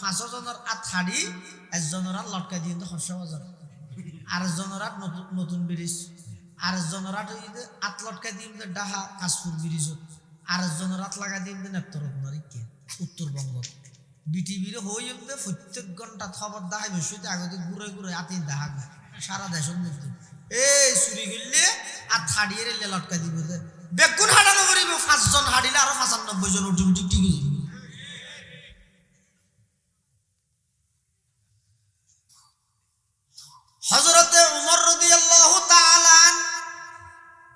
500 জনের হাত ছাড়ি একজনের হাত লটকাই দিয়ে হর্ষ বাজার আর একজনের হাত নতুন ব্রিজ আর একজনের হাত হাত লটকাই দিয়ে ডাহা কাশপুর ব্রিজত আর একজনের হাত লাগাই দিয়ে নেত্রকোনার কে উত্তরবঙ্গ বিটিভির হই প্রত্যেক ঘন্টা খবর দেখাই বসে আগতে ঘুরে ঘুরে আতি দেখা সারা দেশের মধ্যে এই চুরি করলে আর থাড়িয়ে রেলে লটকাই দিব বেগুন হাঁটানো করিব 5 জন হাঁটিলে আরো 95 জন অটোমেটিক ঠিক হয়ে যাবে হযরতে উমর রাদিয়াল্লাহু তাআলা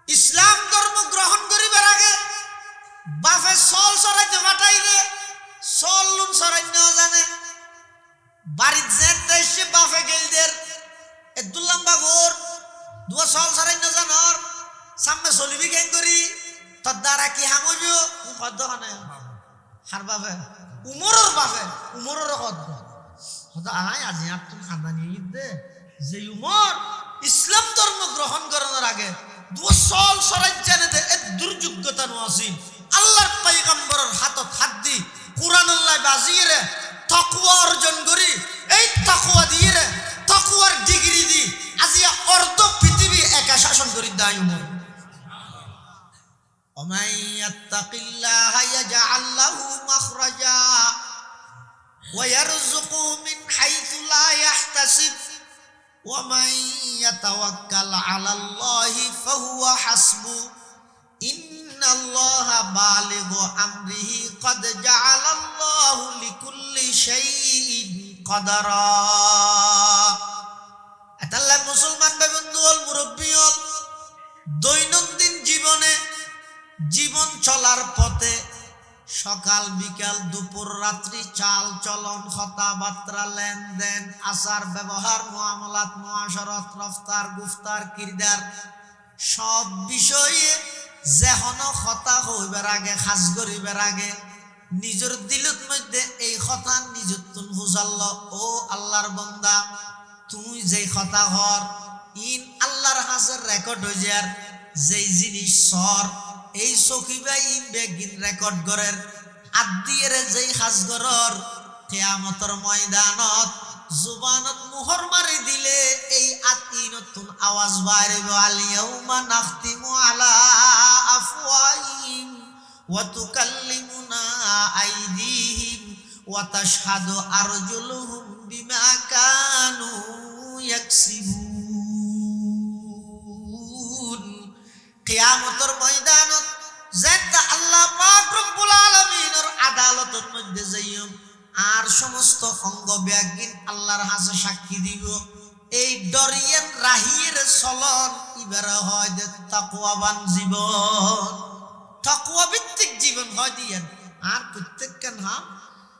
ইসলাম ধর্ম গ্রহণ করিবার আগে বাপে সল সরাইতে ফাটাইলে সল লুন সরাই না জানে বাড়ির যেতে এসে বাপে গেলদের দুল্লাম্বা ঘর দুয়া সল সরাই না জানর সামনে চলিবি কেন করি তোর দ্বারা কি হামজ কদ্দ খানে হার বাপে উমরের কদ্দ হয়তো আয় আজি আর তুমি খানদানি ঈদ দে যে উমর ইসলাম ধর্ম গ্রহণ করানোর আগে দুয়া সল সরাই জানে দে এ দুর্যোগ্যতা নসিল আল্লাহর পয়গম্বরের হাতত হাত দি কুরআনুল্লাহ বাজিয়ে রে তাকওয়া অর্জন করি এই তাকওয়া দিয়ে রে তাকওয়ার ডিগ্রি দি আজিয়া অর্ধ পৃথিবী একা শাসন করি দাই উমর ওমাই ইয়াত্তাকিল্লাহ ইয়াজআল লাহু মাখরাজা ওয়া ইয়ারযুকুহু মিন হাইথু লা ইয়াহতাসিব ওয়া মান ইয়াতাওয়াক্কাল আলাল্লাহি ফাহুয়া হাসবু ইন্নাল্লাহা বালিগু আমরিহি ক্বাদ জাআলাল্লাহু লিকুল্লি শাইইন কদরা আল্লাহ মুসলমান ভাই বন্ধু হল মুরব্বী হল দৈনন্দিন জীবনে জীবন চলার পথে সকাল বিকাল দুপুর রাত্রি চাল চলন কথাবার্তা লেনদেন আচার ব্যবহার মুআমালাত মুআশারাত রফতার গুফতার কিরদার সব বিষয়ে যেহন কথা হইবার আগে খাস করিবার আগে নিজের দিলত মধ্যে এই কথা নিজের তুন হুজাল্ল ও আল্লাহর বান্দা তুই যেই কথা হর ইন আল্লাহর হাসের রেকর্ড হয়ে যার যেই জিনিস সর এই সখিবা ইন বেগিন রেকর্ড করের আদিয়ের যেই হাজ গরর কিয়ামতের ময়দানত জুবানত মোহর মারি দিলে এই আতি নতুন আওয়াজ বাইরিব আল ইয়াউমা নাখতিমু আলা আফওয়াহিম ওয়া তুকাল্লিমুনা আইদিহিম ওয়া তাশহাদু আরজুলুহুম বিমা কানু ইয়াকসিবুন কিয়ামতের ময়দানত যেটা আল্লাহ পাক রব্বুল আলামিনের আদালতের মধ্যে যাইম আর সমস্ত অঙ্গ ব্যাগিন আল্লাহর হাসে সাক্ষী দিব এই ডরিয়েন রাহির চলন ইবার হয় যে তাকওয়াবান জীবন তাকওয়া ভিত্তিক জীবন হয় দিয়েন আর প্রত্যেককে নাম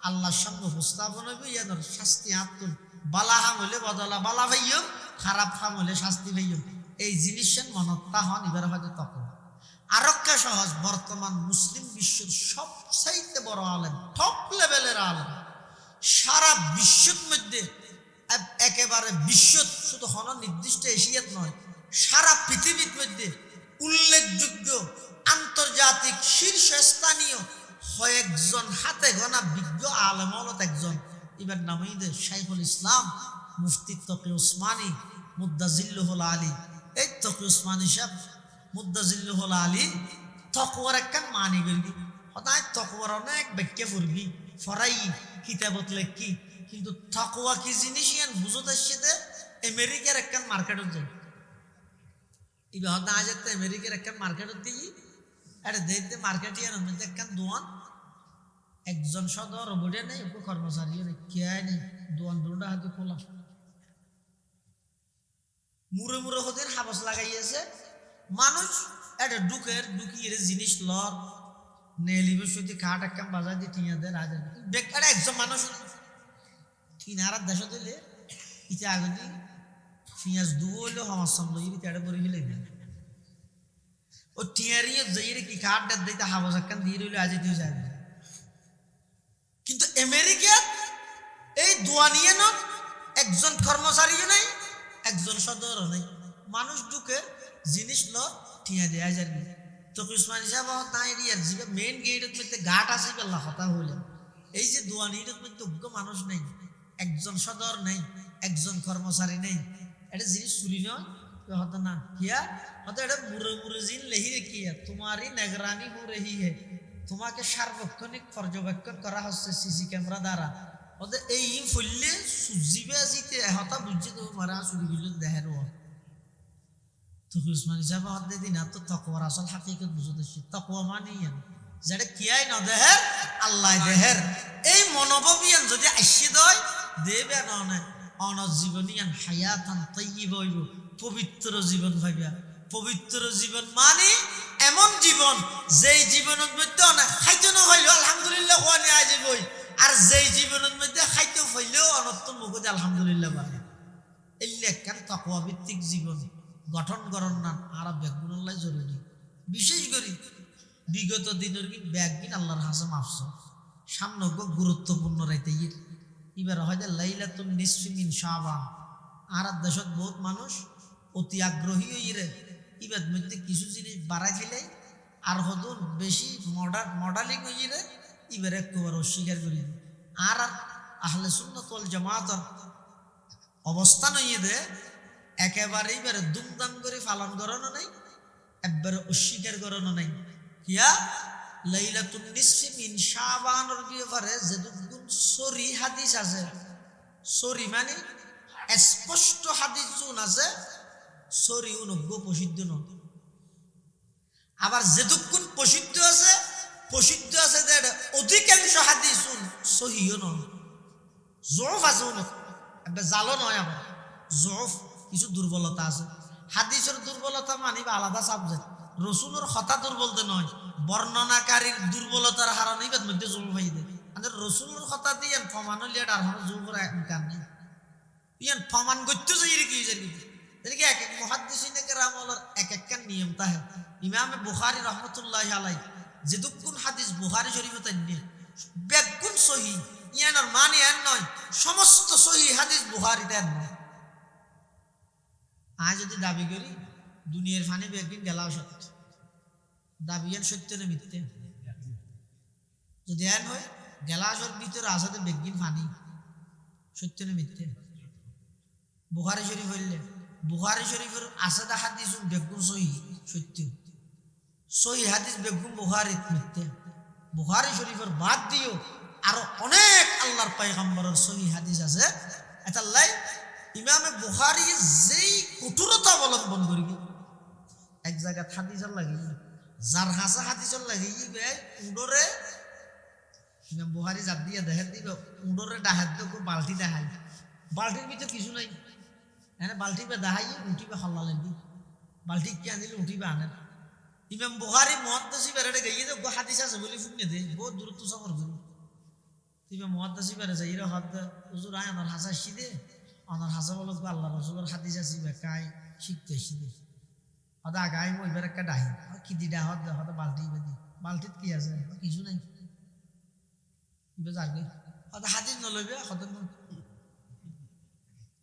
আল্লাহর সামনে উপস্থাপন হবে ইয়ানোর শাস্তি আত্মুল বালা হাম হলে বদলা বালা ভাইয়ম খারাপ হাম হলে শাস্তি ভাইয়ম এই জিনিসের মনত্তা হন এবার হয়তো তখন আরক্ষা সহজ বর্তমান মুসলিম বিশ্বের সবচাইতে বড় আলেম টপ লেভেলের আলেম সারা বিশ্বের মধ্যে একেবারে বিশ্ব শুধু হন নির্দিষ্ট এশিয়াত নয় সারা পৃথিবীর মধ্যে উল্লেখযোগ্য আন্তর্জাতিক শীর্ষস্থানীয় কয়েকজন হাতে গোনা বিজ্ঞ আলেম হলত একজন এবার নামই দে শাইখুল ইসলাম মুফতি তকি উসমানী মুদ্দাজিল্লুহুল আলী এই তকি উসমানী সাহেব মুদ্দাজিল্লুহুল আলী তকওয়ার একখান মানি গলি সদায় তকওয়ার অনেক ব্যাখ্যা করবি ফরাই কিতাবত লেখি কিন্তু তকওয়া কি জিনিস ইয়ান বুঝতে আসছে আমেরিকার একখান মার্কেটত যাই এবার হদা আজ একটা আমেরিকার একখান মার্কেটত দিই আরে দেখতে মার্কেট ইয়ার মধ্যে একখান দোয়ান একজন সদর বডে নেই ওকে কর্মচারী নেই কে নেই দোয়ান দুটা হাতে খোলা মুড়ে মুড়ে হতেন হাবস লাগাইয়েছে মানুষ এটা ঢুকিয়ে জিনিস লর নেলিবে সত্যি খাট একখান বাজার দিয়ে টিয়া দেয় রাজা বেকার একজন মানুষ কিনার দেশ দিলে ইতে আগে দি পিঁয়াজ দুবো হইলেও আমার সামনে এটা করে ফেলে ও টিয়ারিয়ে যাইরে কি খাট দিতে হাবস একখান দিয়ে রইলে আজ দিয়ে যায় কিন্তু আমেরিকা এই দোয়ানিয়ে ন একজন কর্মচারীও নেই একজন সদরও নেই মানুষ ঢুকে জিনিস ল ঠিয়া দেয়া যাবে তো উসমানী সাহেব না এরিয়ার যে মেইন গেটের মধ্যে ঘাট আছে বেলা হতা হইলেন এই যে দোয়ানির মধ্যে উগ্র মানুষ নেই একজন সদর নেই একজন কর্মচারী নেই এটা জিনিস চুরি নয় হতো না কিয়া হতো এটা মুড়ে মুড়ে জিন লেহি কিয়া তোমারই নেগরানি হো রহি হে তোমাকে সার্বক্ষণিক পর্যবেক্ষণ করা হচ্ছে সিসি ক্যামেরা দ্বারা ওদের এই ফুললে সুজিবে আসিতে হতা বুঝছে তো মারা চুরি বিল দেহের তো উসমানী সাহেব হতে দিন তো তকওয়ার আসল হাকিকত বুঝতে তকওয়া মানে যেটা কিয়াই ন দেহের আল্লাহ দেহের এই মনোভাবিয়ান যদি আসি দয় দেবে না অনজীবনিয়ান হায়াতান তাইয়্যিবা হইব পবিত্র জীবন ভাবিয়া পবিত্র জীবন মানে এমন জীবন যেই জীবনের মধ্যে অনেক খাইতে না হইলেও আলহামদুলিল্লাহ ওয়ানি আজ বই আর যেই জীবনের মধ্যে খাইতে হইলেও অনর্থ মুখে আলহামদুলিল্লাহ বলে এই লেখান তাকওয়া ভিত্তিক জীবন গঠন করন না আর ব্যাগগুলোলাই জরুরি বিশেষ করে বিগত দিনের কি ব্যাগবিন আল্লাহর হাসে মাফস সামনে গুরুত্বপূর্ণ রাইতে এবার হয়তো লাইলাতুন নিসফি মিন শাবান আর দেশত বহুত মানুষ অতি আগ্রহী হইরে এবার মধ্যে কিছু জিনিস বাড়াই ফেলে আর হদুন বেশি মডালিং হইরে এবার একবার অস্বীকার করি আর আহলে সুন্নাত ওয়াল জামাতের অবস্থান হইয়ে দে একেবারে এবারে দুমদাম করে পালন করানো নাই একবারে অস্বীকার করানো নাই কিয়া লাইলাতুন নিসফি মিন শাবানের ব্যাপারে যেটুকুন সরি হাদিস আছে সরি মানে স্পষ্ট হাদিস জুন আছে সরি উনজ্ঞ প্রসিদ্ধ নয় আবার যেটুকুন প্রসিদ্ধ আছে যে অধিকাংশ হাদিস সহিও নয় জরফ আছে একটা জালো নয় আবার জরফ কিছু দুর্বলতা আছে হাদিসের দুর্বলতা মানিবা আলাদা সাবজেক্ট রসুলের কথা দুর্বলতা নয় বর্ণনাকারীর দুর্বলতার হারানো এবার মধ্যে জোর হয়ে দেয় আমাদের রসুলের কথা দিয়ে প্রমাণ হলে আর জোর করা কাম নেই ইয়ান প্রমাণ করতে যাই রে কি জানি এদিকে এক এক মুহাদ্দিসিনে কেরামলের এক একখান নিয়ম তাহে ইমামে বুখারী রাহমাতুল্লাহি আলাইহি যেদুকুন হাদিস বুখারী শরীফে নিয়ে বেগুন সহিহ ইয়ানার মানে এর নয় সমস্ত সহিহ হাদিস বুখারীতে নয় আজ যদি দাবি করি দুনিয়ার ফানি বেগিন গেলাও সত্য দাবিয়ান সত্য না মিথ্যে যদি এন হয় গেলাসের ভিতরে আসাতে বেগিন ফানি সত্য না মিথ্যে বুখারী শরীফ হইলে বুখারী শরীফের আসাদা হাদিস বেগুন সহিহ সত্য সহিহ হাদিস বেগুন বুখারী মিথ্যে বুখারী শরীফের বাদ দিও আরো অনেক আল্লাহর পয়গম্বরের সহিহ হাদিস আছে এটা লাই ইমামে বুখারী যেই কঠোরতা অবলম্বন করিবি এক জায়গা হাদিসের লাগি যার হাসা হাদিসের লাগি উডরে ইমাম বুখারী জাত দিয়ে দেখার দিবে উডরে ডাহাত দিয়ে বালতি দেখাই বালতির ভিতরে কিছু নাই হ্যাঁ বালতি বে দেখাই উঠিবে হল্লা লাগবি বালতি কি আনিলে উঠিবে আনে ইমাম বুখারী মুহাদ্দিস বেরে গিয়ে যে হাদিস আছে বলে শুনে দে বহুত দূরত্ব সফর করি ইমাম মুহাদ্দিস বেরে যাই রে হাত হুজুর আয় আমার হাসা শিদে আমার হাসা বলো আল্লাহ রাসূলের হাদিস আছে কাই শিখতে শিদে হয়তো আগাই ওইবার একটা ডাহি কি দি ডাহ হয়তো বালতি বেদি বালতিত কি আছে কিছু নাই যার হয়তো হাজির নলইবে হয়তো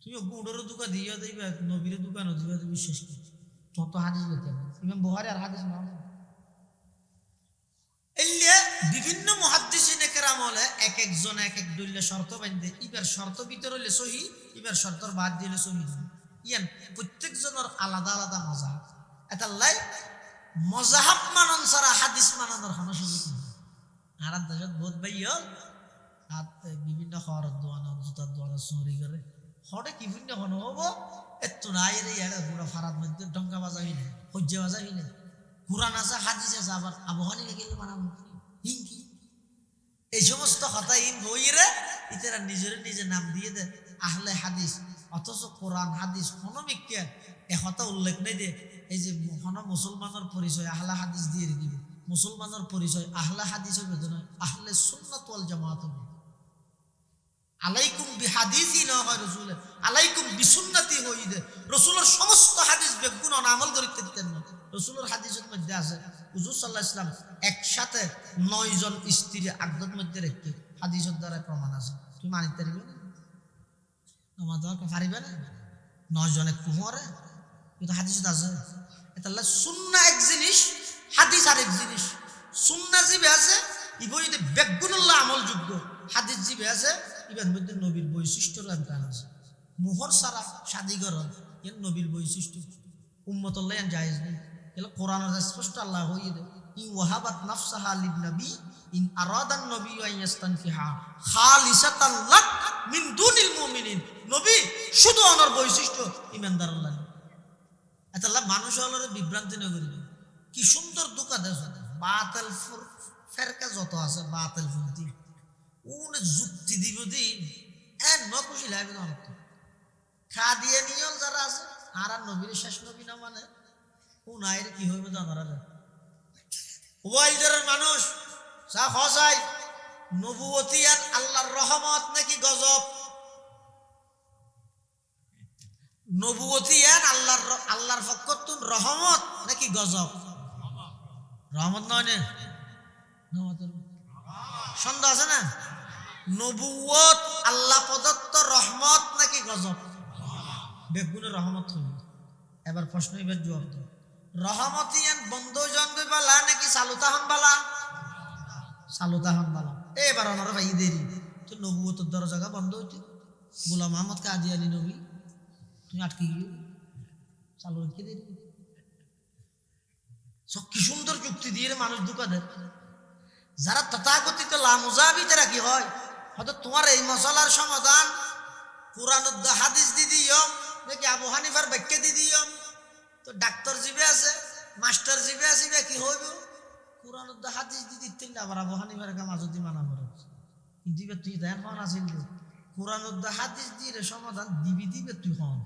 তুমি গুড়ের দোকান দিয়ে দিবে নবীর দোকানও দিবে বিশ্বাস কি যত হাদিস লইতে ইমাম বুখারী আর হাদিস না এলিয়ে বিভিন্ন মুহাদ্দিসিনে কেরাম হলে এক একজন এক এক দলিলে শর্ত বাঁধে ইবার শর্ত ভিতর হইলে সহি ইবার শর্তর বাদ দিলে সহি ইয়ান প্রত্যেকজনের আলাদা আলাদা মজাহাব এটা লাই মজাহাব মানন ছাড়া হাদিস মানানোর কোনো সুযোগ নেই আর দেশত বহুত ভাইয়া হাত বিভিন্ন খাওয়ার দোয়ানো জুতার দোয়ানো চুরি করে হঠাৎ কি ভিন্ন হন হবো এত নাই রে ইয়ার পুরো ফারাদ মধ্যে ডঙ্কা বাজাবি না হজ্জে বাজাবি না কুরআন আছে হাদিস আছে আবার আবহানি লেগে মানাবো হিংকি এই সমস্ত কথা ইন বইরে ইতারা নিজের নিজে নাম দিয়ে দেয় আহলে হাদিস অথচ কোরআন হাদিস কোনো ব্যক্তি একথা উল্লেখ নেই দিয়ে এই যে কোনো মুসলমানের পরিচয় আহলে হাদিস দিয়ে দিবে মুসলমানের পরিচয় আহলে হাদিস হবে নয় আহলে সুন্নাত ওয়াল জামাত হবে আলাইকুম বিহাদিসি না হয় রাসূলের আলাইকুম বিসুন্নতি হইদে রাসূলের সমস্ত হাদিস বেগুন আমল করিতে দিতেন না রাসূলের হাদিসের মধ্যে আছে হুজুর সাল্লাল্লাহু আলাইহি ওয়াসাল্লাম একসাথে 9 জন স্ত্রী আগদত মধ্যে রেখে হাদিসের দ্বারা প্রমাণ আছে তুমি মানিতে পারবে না আমাদের পারিবে না 9 জনে কুহরে কিন্তু হাদিসে আছে এটা আল্লাহ সুন্নাহ এক জিনিস হাদিস আরেক জিনিস সুন্নাহ জিবে আছে ইবইতে বেগুনুল্লাহ আমল যোগ্য হাদিস জিবে আছে ইবার মধ্যে নবীর বৈশিষ্ট্যর আনকান আছে মোহর সারা শাদিগরণ এর নবীর বৈশিষ্ট্য উম্মতুল্লাহ জায়েজ নেই এগুলো কোরআনের স্পষ্ট আল্লাহ হইয়ে দেয় ই ওয়াহাবাত নাফসাহা লিন নবী ইন আরাদান নবী আন ইস্তানফিহা খালিসাতান লাক মিন দুনিল মুমিনিন নবী শুধু ওনার বৈশিষ্ট্য ঈমানদার আল্লাহ আল্লাহ মানুষ হলো বিভ্রান্তি না করিবে কি সুন্দর দোকা দেশ বাতিল ফেরকা যত আছে বাতিল ফুলতি উন যুক্তি দিব দি ন খুশি লাগবে না অনেক খা দিয়ে নিয়ল যারা আছে আর নবীর শেষ নবী না মানে কোন আয়ের কি হইবে জানারা ওয়াইদের মানুষ যা হসাই নবুয়তি আর আল্লাহর রহমত নাকি গজব নবুয়তি আর আল্লাহর পক্ষতুন রহমত নাকি গজব রহমত নয় না সন্দেহ আছে না নবুয়ত আল্লাহ প্রদত্ত রহমত নাকি গজব বেগুনের রহমত হইল এবার প্রশ্ন এবার জবাব দাও রহমতিয়ান বন্ধ জন্মে বালা নাকি সালুতাহন বালা সালুতাহন বালা এবার ওনারা ভাই দেরি তো নবুয়তের দরজা বন্ধ হইতে গোলাম আহমদ কাদিয়ানী নবী তুমি আটকে গিয়ে চালু রেখে দেরি কি সুন্দর যুক্তি দিয়ে মানুষ ধোঁকা দেয় যারা তথাকথিত লামুজাবি তারা কি হয় হয়তো তোমার এই মশলার সমাধান কোরআন হাদিস দি দিও নাকি আবু হানিফার ব্যাখ্যা দি দিও তো ডাক্তার জিবে আছে মাস্টার জিবে আসিবে কি হইব কোরআন হাদিস দি দিতে আবার আবু হানিফার কাম যদি মানা করে দিবে তুই দেন হন আসিল কোরআন হাদিস দিয়ে সমাধান দিবে তুই হন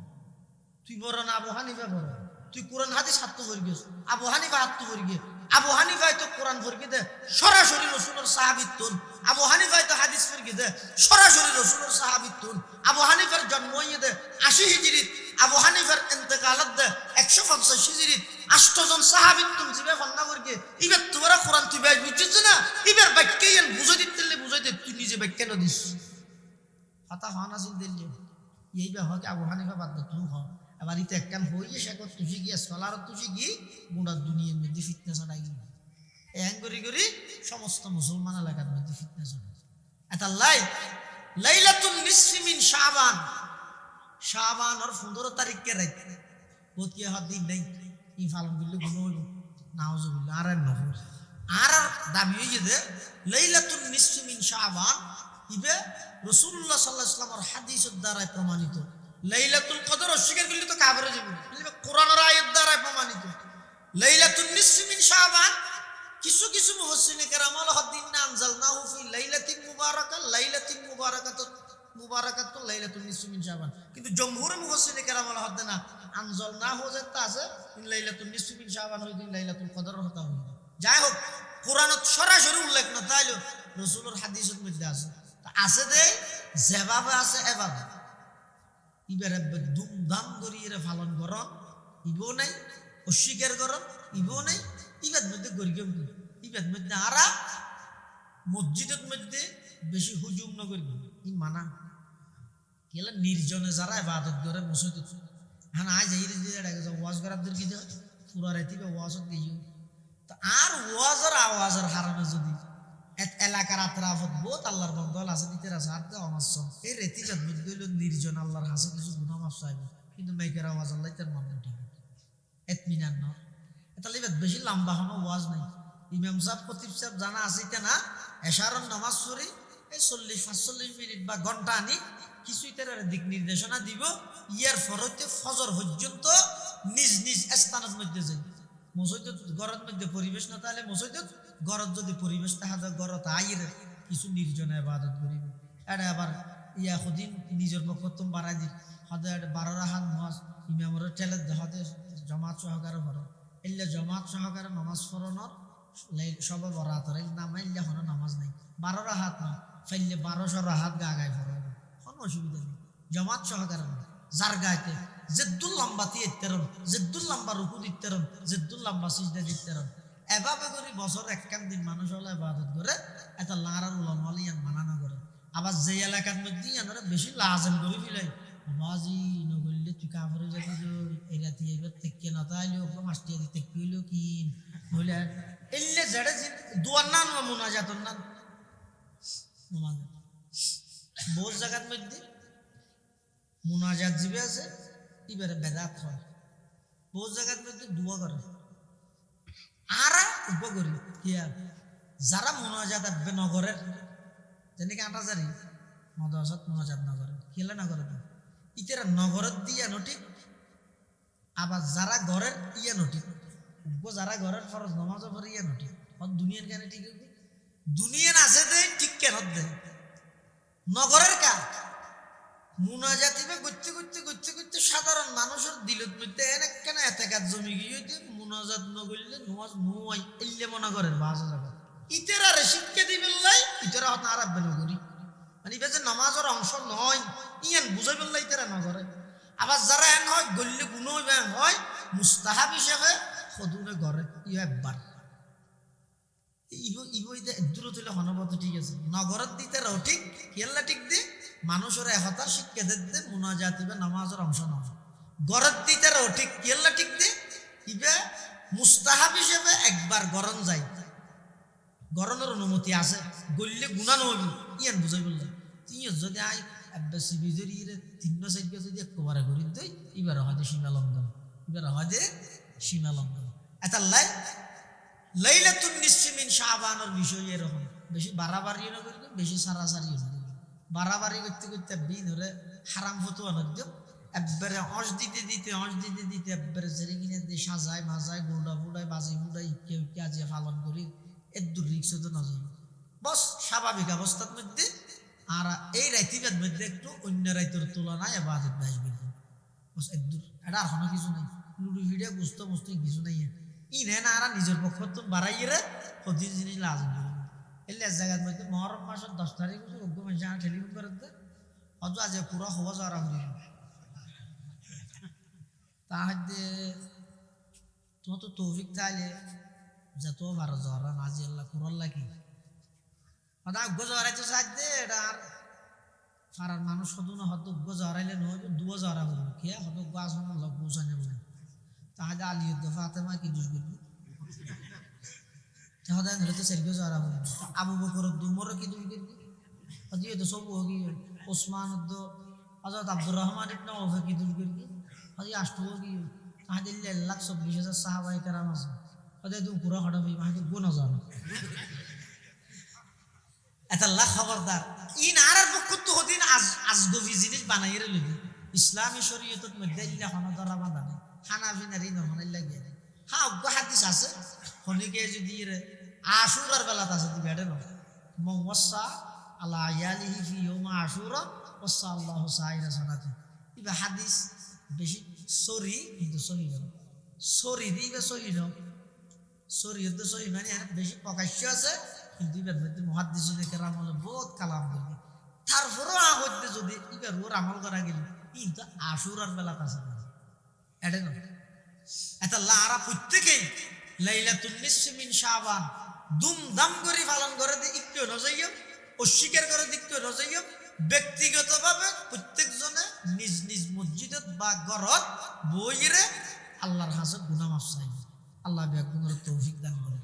তুই বড় না আবু হানিফা বড় তুই কোরআন হাদিস হাত করে গেছ আবু হানিফা হাত করে গিয়ে আবু হানিফায় তো কোরআন ফরকি দে সরাসরি রাসূলের সাহাবীর তুন আবু হানিফায় তো হাদিস ফরকি দে সরাসরি রাসূলের সাহাবীর তুন আবু হানিফার জন্ম হইয়ে দে 80 হিজরিত আবু হানিফার ইন্তেকালত দে 150 হিজরিত 8 জন সাহাবীর তুন জিবে ফন্না করকে ইবে তোরা কোরআন তুই বাই বুঝছিস না ইবের বাক্যে এন বুঝাই দিতেলে বুঝাই দে তুই নিজে বাক্য না দিস কথা হন আসিল দিলে এইবা হয় আবু হানিফা বাদ তুই হ আবার ইতে একখান হইয়ে শেখর তুষি গিয়ে সলার তুষি গিয়ে গোড়ার দুনিয়ার মধ্যে ফিটনেস আনাই এন করি সমস্ত মুসলমান এলাকার মধ্যে ফিটনেস এটা লাইলাতুন নিসফি মিন শাবান আর 15 তারিখকে রাত বহুত কি হাত দিন নাই ই ফালন বিল্লে গুণ হইল নাউজুবিল্লাহ আর নহর আর দাবি হইয়ে দে লাইলাতুন নিসফি মিন শাবান ইবে রাসূলুল্লাহ সাল্লাল্লাহু আলাইহি ওয়াসাল্লামের হাদিসের দ্বারা প্রমাণিত লাইলাতুল কদর অস্বীকার করলে তো কাফের হয়ে যাবে কোরআনের আয়াত দ্বারা প্রমাণিত লাইলাতুন নিসফি মিন শাবান কিছু মুফাসসিরিনে কেরাম হদিন আনজালনাহু ফি লাইলাতিন মুবারাকাতুন লাইলাতুন নিসফি মিন শাবান কিন্তু জমহুরে মুফাসসিরিনে কেরাম হদ না আনজালনাহু যেটা আছে লাইলাতুন নিসফি মিন শাবান হই দিন লাইলাতুল কদর হতা হই যাই হোক কোরআনত সরাসরি উল্লেখ না তাইলো রাসূলের হাদিসের মধ্যে আছে দে যেভাবে আছে এভাবে ইবারে ধুমধাম করি এর পালন করন ইবো নাই অস্বীকার করো ইবো নেই ইবাদ মধ্যে গরিগম ইবাদ মধ্যে আরা মসজিদের মধ্যে বেশি হুজুম ন করবি ই মানা কেলা নির্জনে যারা ইবাদত করে মসজিদ হ্যাঁ আজ এই ওয়াজ করাদের কি পুরা রাতি ওয়াজত গিয়ে তো আর ওয়াজের আওয়াজের হারানো যদি এলাকার আত্রাফত বহুত আল্লাহর বন্ধল আছে দিতে আছে আর তো অনসন এই রেতি জন্মিত গইল নির্জন আল্লাহর হাসে কিছু গুনাহ মাফ চাইব কিন্তু মেঘের আওয়াজ আল্লাহ তার মন ঠিক এতমিনান ন এটা লিবাদ বেশি লম্বা হনো ওয়াজ নাই ইমাম সাহেব খতিব সাহেব জানা আছে না এশারন নামাজ পড়ি এই 40-45 মিনিট বা ঘন্টা আনি কিছুই তার দিক নির্দেশনা দিব ইয়ার ফরতে ফজর পর্যন্ত নিজ নিজ স্থানের মধ্যে যাই মসজিদ ঘরের মধ্যে পরিবেশ না তাহলে মসজিদ ঘরত যদি পরিবেশ তাহা যায় ঘরত আইর কিছু নির্জনে ইবাদত করিবে এটা আবার ইয়া খুদিন নিজের মকদ্দম বাড়াই দি হদে 12 রাকাত নামাজ ইমামের ঠেলে হদে জামাত সহকারে পড়ো এল্লা জামাত সহকারে নামাজ পড়ানোর সবে বরাতর নাম এল্লা হনো নামাজ নাই 12 রাকাত না ফাইলে 1200 রাকাত গায় পড়ো কোনো অসুবিধা নেই জামাত সহকারে যার গাইতে জেদ্দুল লম্বা তি ইত্তেরম জেদ্দুল লম্বা রুকু দিত্তেরম জেদ্দুল লম্বা সিজদা দিত্তেরম এভাবে করে বছর একখান দিন মানুষ হলে ইবাদত করে এটা লারার উলামা ইয়ান মানানো করে আবার যে এলাকার মধ্যে আমরা বেশি লাজম করে ফেলাই বাজি নগরলে তুই কাপড়ে যাবি যে এই রাতি এবার থেকে না তাইলে ওকে মাস্টিয়া দিতে কইলো কি বলে এলে জড়ে দুয়ার নাম মুনাজাতন নাম নামাজ বহুত জায়গার মধ্যে মুনাজাত জিবে আছে এবারে বেদাত হয় বহু জায়গার মধ্যে দোয়া করে আর উপকরি কিয়া যারা মুনাজাত আব্বে নগরের যেনেকে আটাজারি মদরসাত মুনাজাত নগরের খেলে নগরে ইতেরা নগরের দিয়া নঠিক আবার যারা ঘরের ইয়া নঠিক যারা ঘরের ফরজ নমাজও পড়ে ইয়া নঠিক দুনিয়ার কেন ঠিক দুনিয়ার আছে দে ঠিক কেন দে নগরের কাজ মুনাজাতিবে করতে করতে করতে করতে সাধারণ মানুষের দিলত মধ্যে এনে কেন এত কাজ জমি গিয়ে মুনাজাত নগরলে নমাজ নুয়াই এল্লে মনে করেন বাসা যাবে ইতেরারে শিক্ষা দিবেন লাই ইতেরা হত আরব্বে নগরী মানে ইবে যে নামাজের অংশ নয় ইয়ান বুঝাই বললাই ইতেরা নগরে আবার যারা এন হয় গল্লে গুণ হয় মুস্তাহাব হিসেবে সদুরে ঘরে ইয়ে একবার দূর হইলে হনবত ঠিক আছে নগরের দিতে রাও ঠিক কেল্লা ঠিক দি মানুষের একতার শিক্ষা দিতে মুনাজাতিবে নামাজের অংশ নয় গরত দিতে রাও ঠিক কেল্লা ঠিক দি ইবে মুস্তাহাব হিসেবে একবার গরম যায় গরমের অনুমতি আছে গল্লে গুণা নহবি ইয়ান বুঝাই বললাম তুই যদি আই একবার শিবিজরি 3-4 যদি একবারে করি দেই এবার হয়তো সীমা লঙ্ঘন এবার হয়তো সীমা লঙ্ঘন এটা লাইলাতুন নিসফি মিন শাবানের বিষয় এরকম বেশি বাড়াবাড়িও না করবে বেশি সারাসারিও না করবে বাড়াবাড়ি করতে করতে বিন ধরে হারাম ফতুয়া নদ্য একবারে অঁশ দিতে দিতে একবারে জেরে কিনে দিয়ে সাজায় মাজায় গোড়া ফুড়ায় বাজি ফুড়াই কেউ কাজে পালন করি এর দূর রিক্স তো না যাবে বস স্বাভাবিক অবস্থার মধ্যে আর এই রাইতিটার মধ্যে একটু অন্য রাইতের তুলনায় এবাদত আসবে বস এর দূর এটা আর কোনো কিছু নেই লুডু ভিডিও বুঝতে কিছু নেই ইনে না আর নিজের পক্ষ তো বাড়াইয়ে রে প্রতি জিনিস লাজম করবে এলে জায়গার মধ্যে মহরম মাসের 10 তারিখ অজ্ঞ মানুষ টেলিফোন করে অত আজ পুরো হওয়া যাওয়া হয়ে তাহলে তোমার তো তৌফিক চাইলে যত ভালো জ্বরা নাজি আল্লাহ কুরল্লা কি অজ্ঞ জ্বরাইতে চাইতে এটা আর পাড়ার মানুষ হতো না হয়তো অজ্ঞ জ্বরাইলে নয় দুয়ো জ্বরা করবো খেয়ে হয়তো গাছ লোক পৌঁছানো বলে তাহলে আলিউদ্দ ফাতেমা কি দুষ করবি তাহলে তো সেরকে জ্বরা করবো আবু বকর দুমর কি দুষ করবি হয়তো তো সব হোগি ওসমান হজরত আব্দুর রহমান ইবনে আউফ কি দুষ করবি হয়তো আষ্ট হোগি তাহলে 1,40,000 সাহাবায়ে কেরাম আছে হয়তো তুমি পুরো হঠাবি হয়তো গুণ জ্বরা এটা আল্লাহ খবরদার ইন আর পক্ষ তো হদিন আজগবি জিনিস বানাইয়ে লইবি ইসলামী শরীয়তের মধ্যে ইল্লা হনদরা বাঁধানে হানাফি নারী নহনাই লাগে হ্যাঁ অজ্ঞ হাদিস আছে হনিকে যদি আশুরার বেলাত আছে দিবে এটা নয় মওয়াসা আলা ইয়ালিহি ফি ইয়াউম আশুরা ওয়াসা আল্লাহু সাইরা সানাতি ইবা হাদিস বেশি সরি কিন্তু সহি না সরি দিবে সহি না শরীয়ত সহি মানে বেশি প্রকাশ্য আছে কিন্তু ইবার মধ্যে মুহাদ্দিসিনে কেরাম হলো বহুত কালাম করবে তারপরও হইতে যদি ইবার ওর আমল করা গেল কিন্তু আশুরার বেলাত আছে এটা নয় এটা লারা প্রত্যেকেই লাইলাতুন নিসফি মিন শাবান দুমদাম করে পালন করে দি একটু নজাইও অস্বীকার করে দি একটু নজাইও ব্যক্তিগতভাবে প্রত্যেকজনে নিজ নিজ মসজিদত বা ঘরত বইরে আল্লাহর হাজত গুনাহ মাফ চাই আল্লাহ বিয়া গুনার তৌফিক দান করে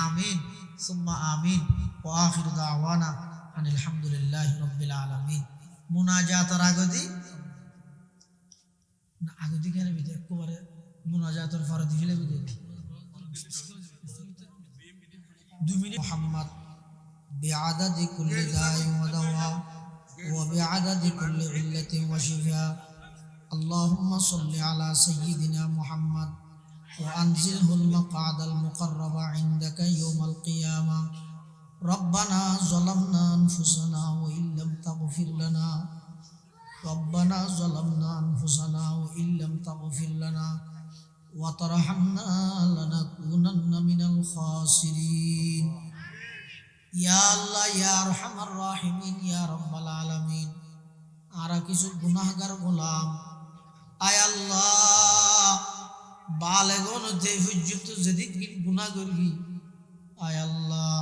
আমিন সুম্মা আমিন ওয়া আখিরু দাওয়ানা আনিল হামদুলিল্লাহি রাব্বিল আলামিন মুনাজাতের আগদি না আগদি কেন বিদে একবারে মুনাজাতের ফরজ হিলে বিদে 2 মিনিট মুহাম্মদ বিআদাদি কুল্লি দাই ওয়া দাওয়া ওয়া বিআদাদি কুল্লি ইল্লাতি ওয়া শিফা আল্লাহুম্মা সাল্লি আলা সাইয়্যিদিনা মুহাম্মদ ওয়া আনজিলহুল মাকআদাল মুকাররাবা ইনদাকা ইয়াউমাল কিয়ামা ربنا ظلمنا أنفسنا وإن لم تغفر لنا ربنا ظلمنا أنفسنا وإن لم تغفر لنا وترحمنا لنكونن من الخاسرين يا الله يا أرحم الراحمين يا رب العالمين আরা কিছু গুনাহগার গোলাম আয় আল্লাহ বালেগন তে হুজ্জত যেদিক গুনাহ করবি আয় আল্লাহ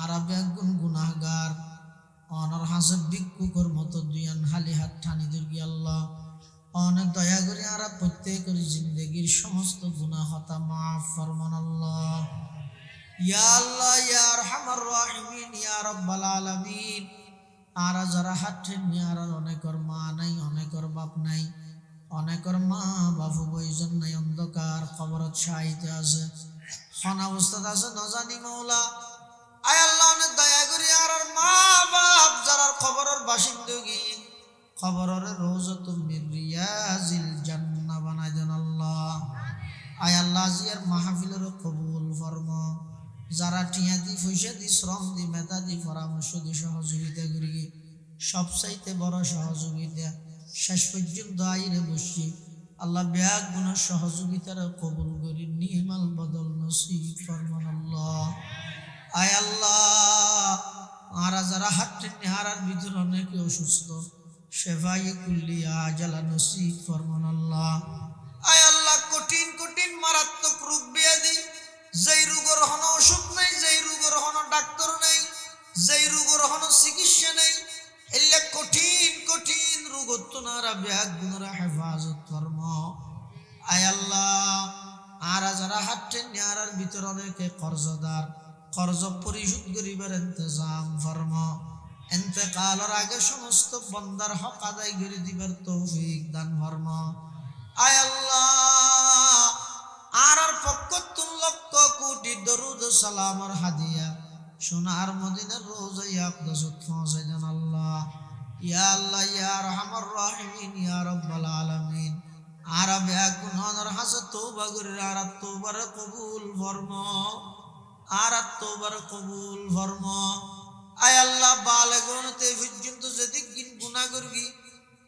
আরব একগুণ গুনাহগার অনর হাসব ভিক্ষুকর মতো দুয়ান হালি হাত ঠানি দুর্গি আল্লাহ অনেক দয়া করে আরা প্রত্যেকের জিন্দগির সমস্ত গুনাহ হতা মাফ ফরমান আল্লাহ ইয়া আল্লাহ ইয়া আরহামার রাহিমিন ইয়া রাব্বাল আলামিন আরা যারা হাত ঠেনি আর অনেকর মা নাই অনেকর বাপ নাই অনেকর মা বাবু বইজন নাই অন্ধকার কবরত শাহিতে আছে খন অবস্থাতে আছে নজানি মাওলা আয় আল্লাহ অনেক দয়া করি আর মা বাপ যারা খবরের বাসিন্দগি খবরের রোজাতু মিন রিয়াজিল জান্নাহ বানাই দেন আল্লাহ আয় আল্লাহ জিয়ার মাহফিলের কবুল ফরমা যারা টিয়া দি পয়সা দি শ্রম দি মেধা দি পরামর্শ দি সহযোগিতা করি সবচাইতে বড় সহযোগিতা শেষ পর্যন্ত আইরে বসি আল্লাহ ব্যাগ গুণ সহযোগিতার কবুল করি নিমাল বদল নসিব ফরমান আল্লাহ আয় আল্লাহ আরা যারা হাঁটতে নেহারার ভিতরে অনেকে অসুস্থ শেফাই কুল্লি আজালা নসিব ফরমান আল্লাহ আয় আল্লাহ কঠিন কঠিন মারাত্মক রোগ ব্যাধি যেই রোগের হন ওষুধ নেই যেই রোগের হন ডাক্তার নেই যেই রোগের হন চিকিৎসা নেই এলে কঠিন কঠিন রোগ তোনারা ব্যাগ গুণরা হেফাজত ফরম আয় আল্লাহ আরা যারা হাঁটতে নেহারার ভিতরে অনেকে কর্জদার কর্জ পরিশোধ করিবার ইন্তজাম ফরমা ইন্তেকালের আগে সমস্ত বন্দার হক আদায় করে দিবার তৌফিক দান ফরমা আয় আল্লাহ আর পক্ষ 3 লক্ষ কোটি দরুদ সালামের হাদিয়া সোনার মদিনার রোজায় আকদাসত পৌঁছে দেন আল্লাহ ইয়া আল্লাহ ইয়া আরহামার রাহিমিন ইয়া রাব্বাল আলামিন আরব এক গুনাহর হাসে তওবা করে আর তওবার কবুল ফরমা আর তওবার কবুল ফরমা আয় আল্লাহ বালেগন তে পর্যন্ত যেদিক দিন গুনাহ করবি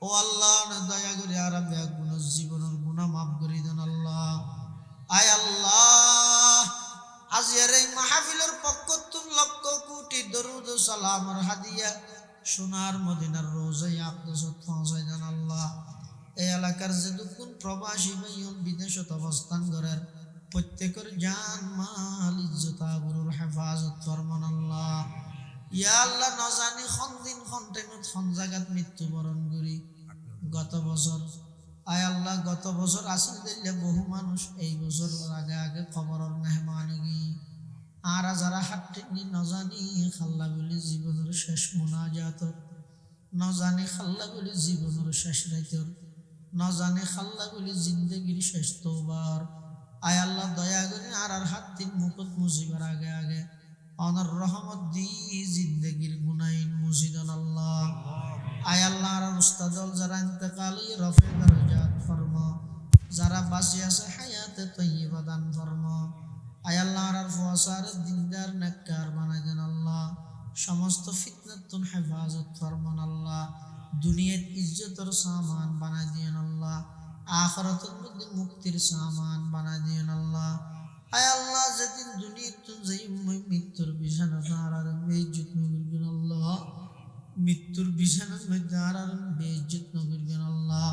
ও আল্লাহ না দয়া করে আর ব্যাগ গুণ জীবনের গুনাহ মাফ করে দেন আল্লাহ আয় আল্লাহ আজিয়ার এই মাহফিলের পক্ষ 3 লক্ষ কোটি দরুদ ও সালামের হাদিয়া সোনার মদিনার রোজায় আকদাসত পৌঁছায় দেন আল্লাহ এই এলাকার যে দুকুন প্রবাসী ভাইয়ন বিদেশত অবস্থান করেন প্রত্যেকের জান মাল ইজ্জত আবরুর হেফাজত ফরমান আল্লাহ ইয়া আল্লাহ না জানি কোন দিন কোন টাইমত কোন জায়গাত মৃত্যুবরণ করি গত বছর আয় আল্লাহ গত বছর আসল দিলে বহু মানুষ এই বছর আগে আগে খবরের মেহমানগি আর যারা হাঁটতেনি না জানি খাল্লা বলে জীবনের শেষ মুনাজাত না জানি খাল্লা বলে জীবনের শেষ রাইতর না জানি খাল্লা বলে জিন্দগির শেষ তওবার আয় আল্লাহ দয়া করে আর হাত তিন মুকুট মুসিবার আগে আগে অনর রহমত দি জিন্দগির গুনাইন মুসিদান আল্লাহ আয় আল্লাহ আর উস্তাদল যারা ইন্তেকালি রফে দরজাত ফরমা যারা বাঁচে আছে হায়াতে তৈয়বা দান ফরমা আয় আল্লাহ আর ফুয়াসার দিনদার নেককার বানাই দেন আল্লাহ সমস্ত ফিতনাতুন হেফাজত ফরমান আল্লাহ দুনিয়ার ইজ্জতের সামান বানাই দিয়েন আল্লাহ আখিরাতের মধ্যে মুক্তির সামান বানাই দিয়েন আল্লাহ আয় আল্লাহ যেদিন দুনিয়াতে যাই মৃত্যুর বিছানা আর বেইজ্জত নগরবেন আল্লাহ মৃত্যুর বিছানার মধ্যে আর বেইজ্জত নগরবেন আল্লাহ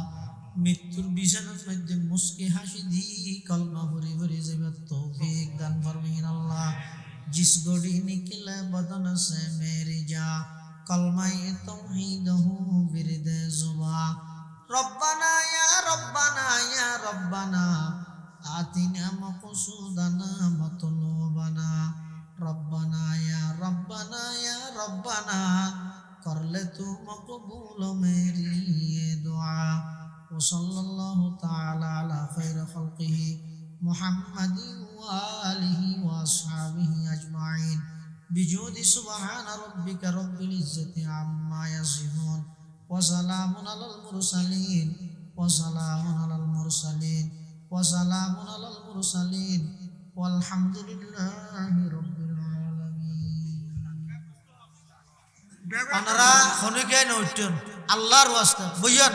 মৃত্যুর বিছানার মধ্যে मुस्के हाशी दी कलमा भरी भरी जबत तौफीक दान फरमाइन अल्लाह जिस गोड़ी निकले बदन से मेरी जा कलमा तौहीद हो बिरद जुबा रब्बना या रब्बना या रब्बना आतिना मक़सूदना मतलूबना रब्बना या रब्बना या रब्बना कर ले तू मकबूल मेरी ये दुआ وصلى الله تعالى على خير خلقه محمد وآله وأصحابه أجمعين بجود سبحان ربك رب العزة عما يصفون وسلام على المرسلين وسلام على المرسلين وسلام على المرسلين والحمد لله رب العالمين أنا را خنوكين وجن الله رواسته بيان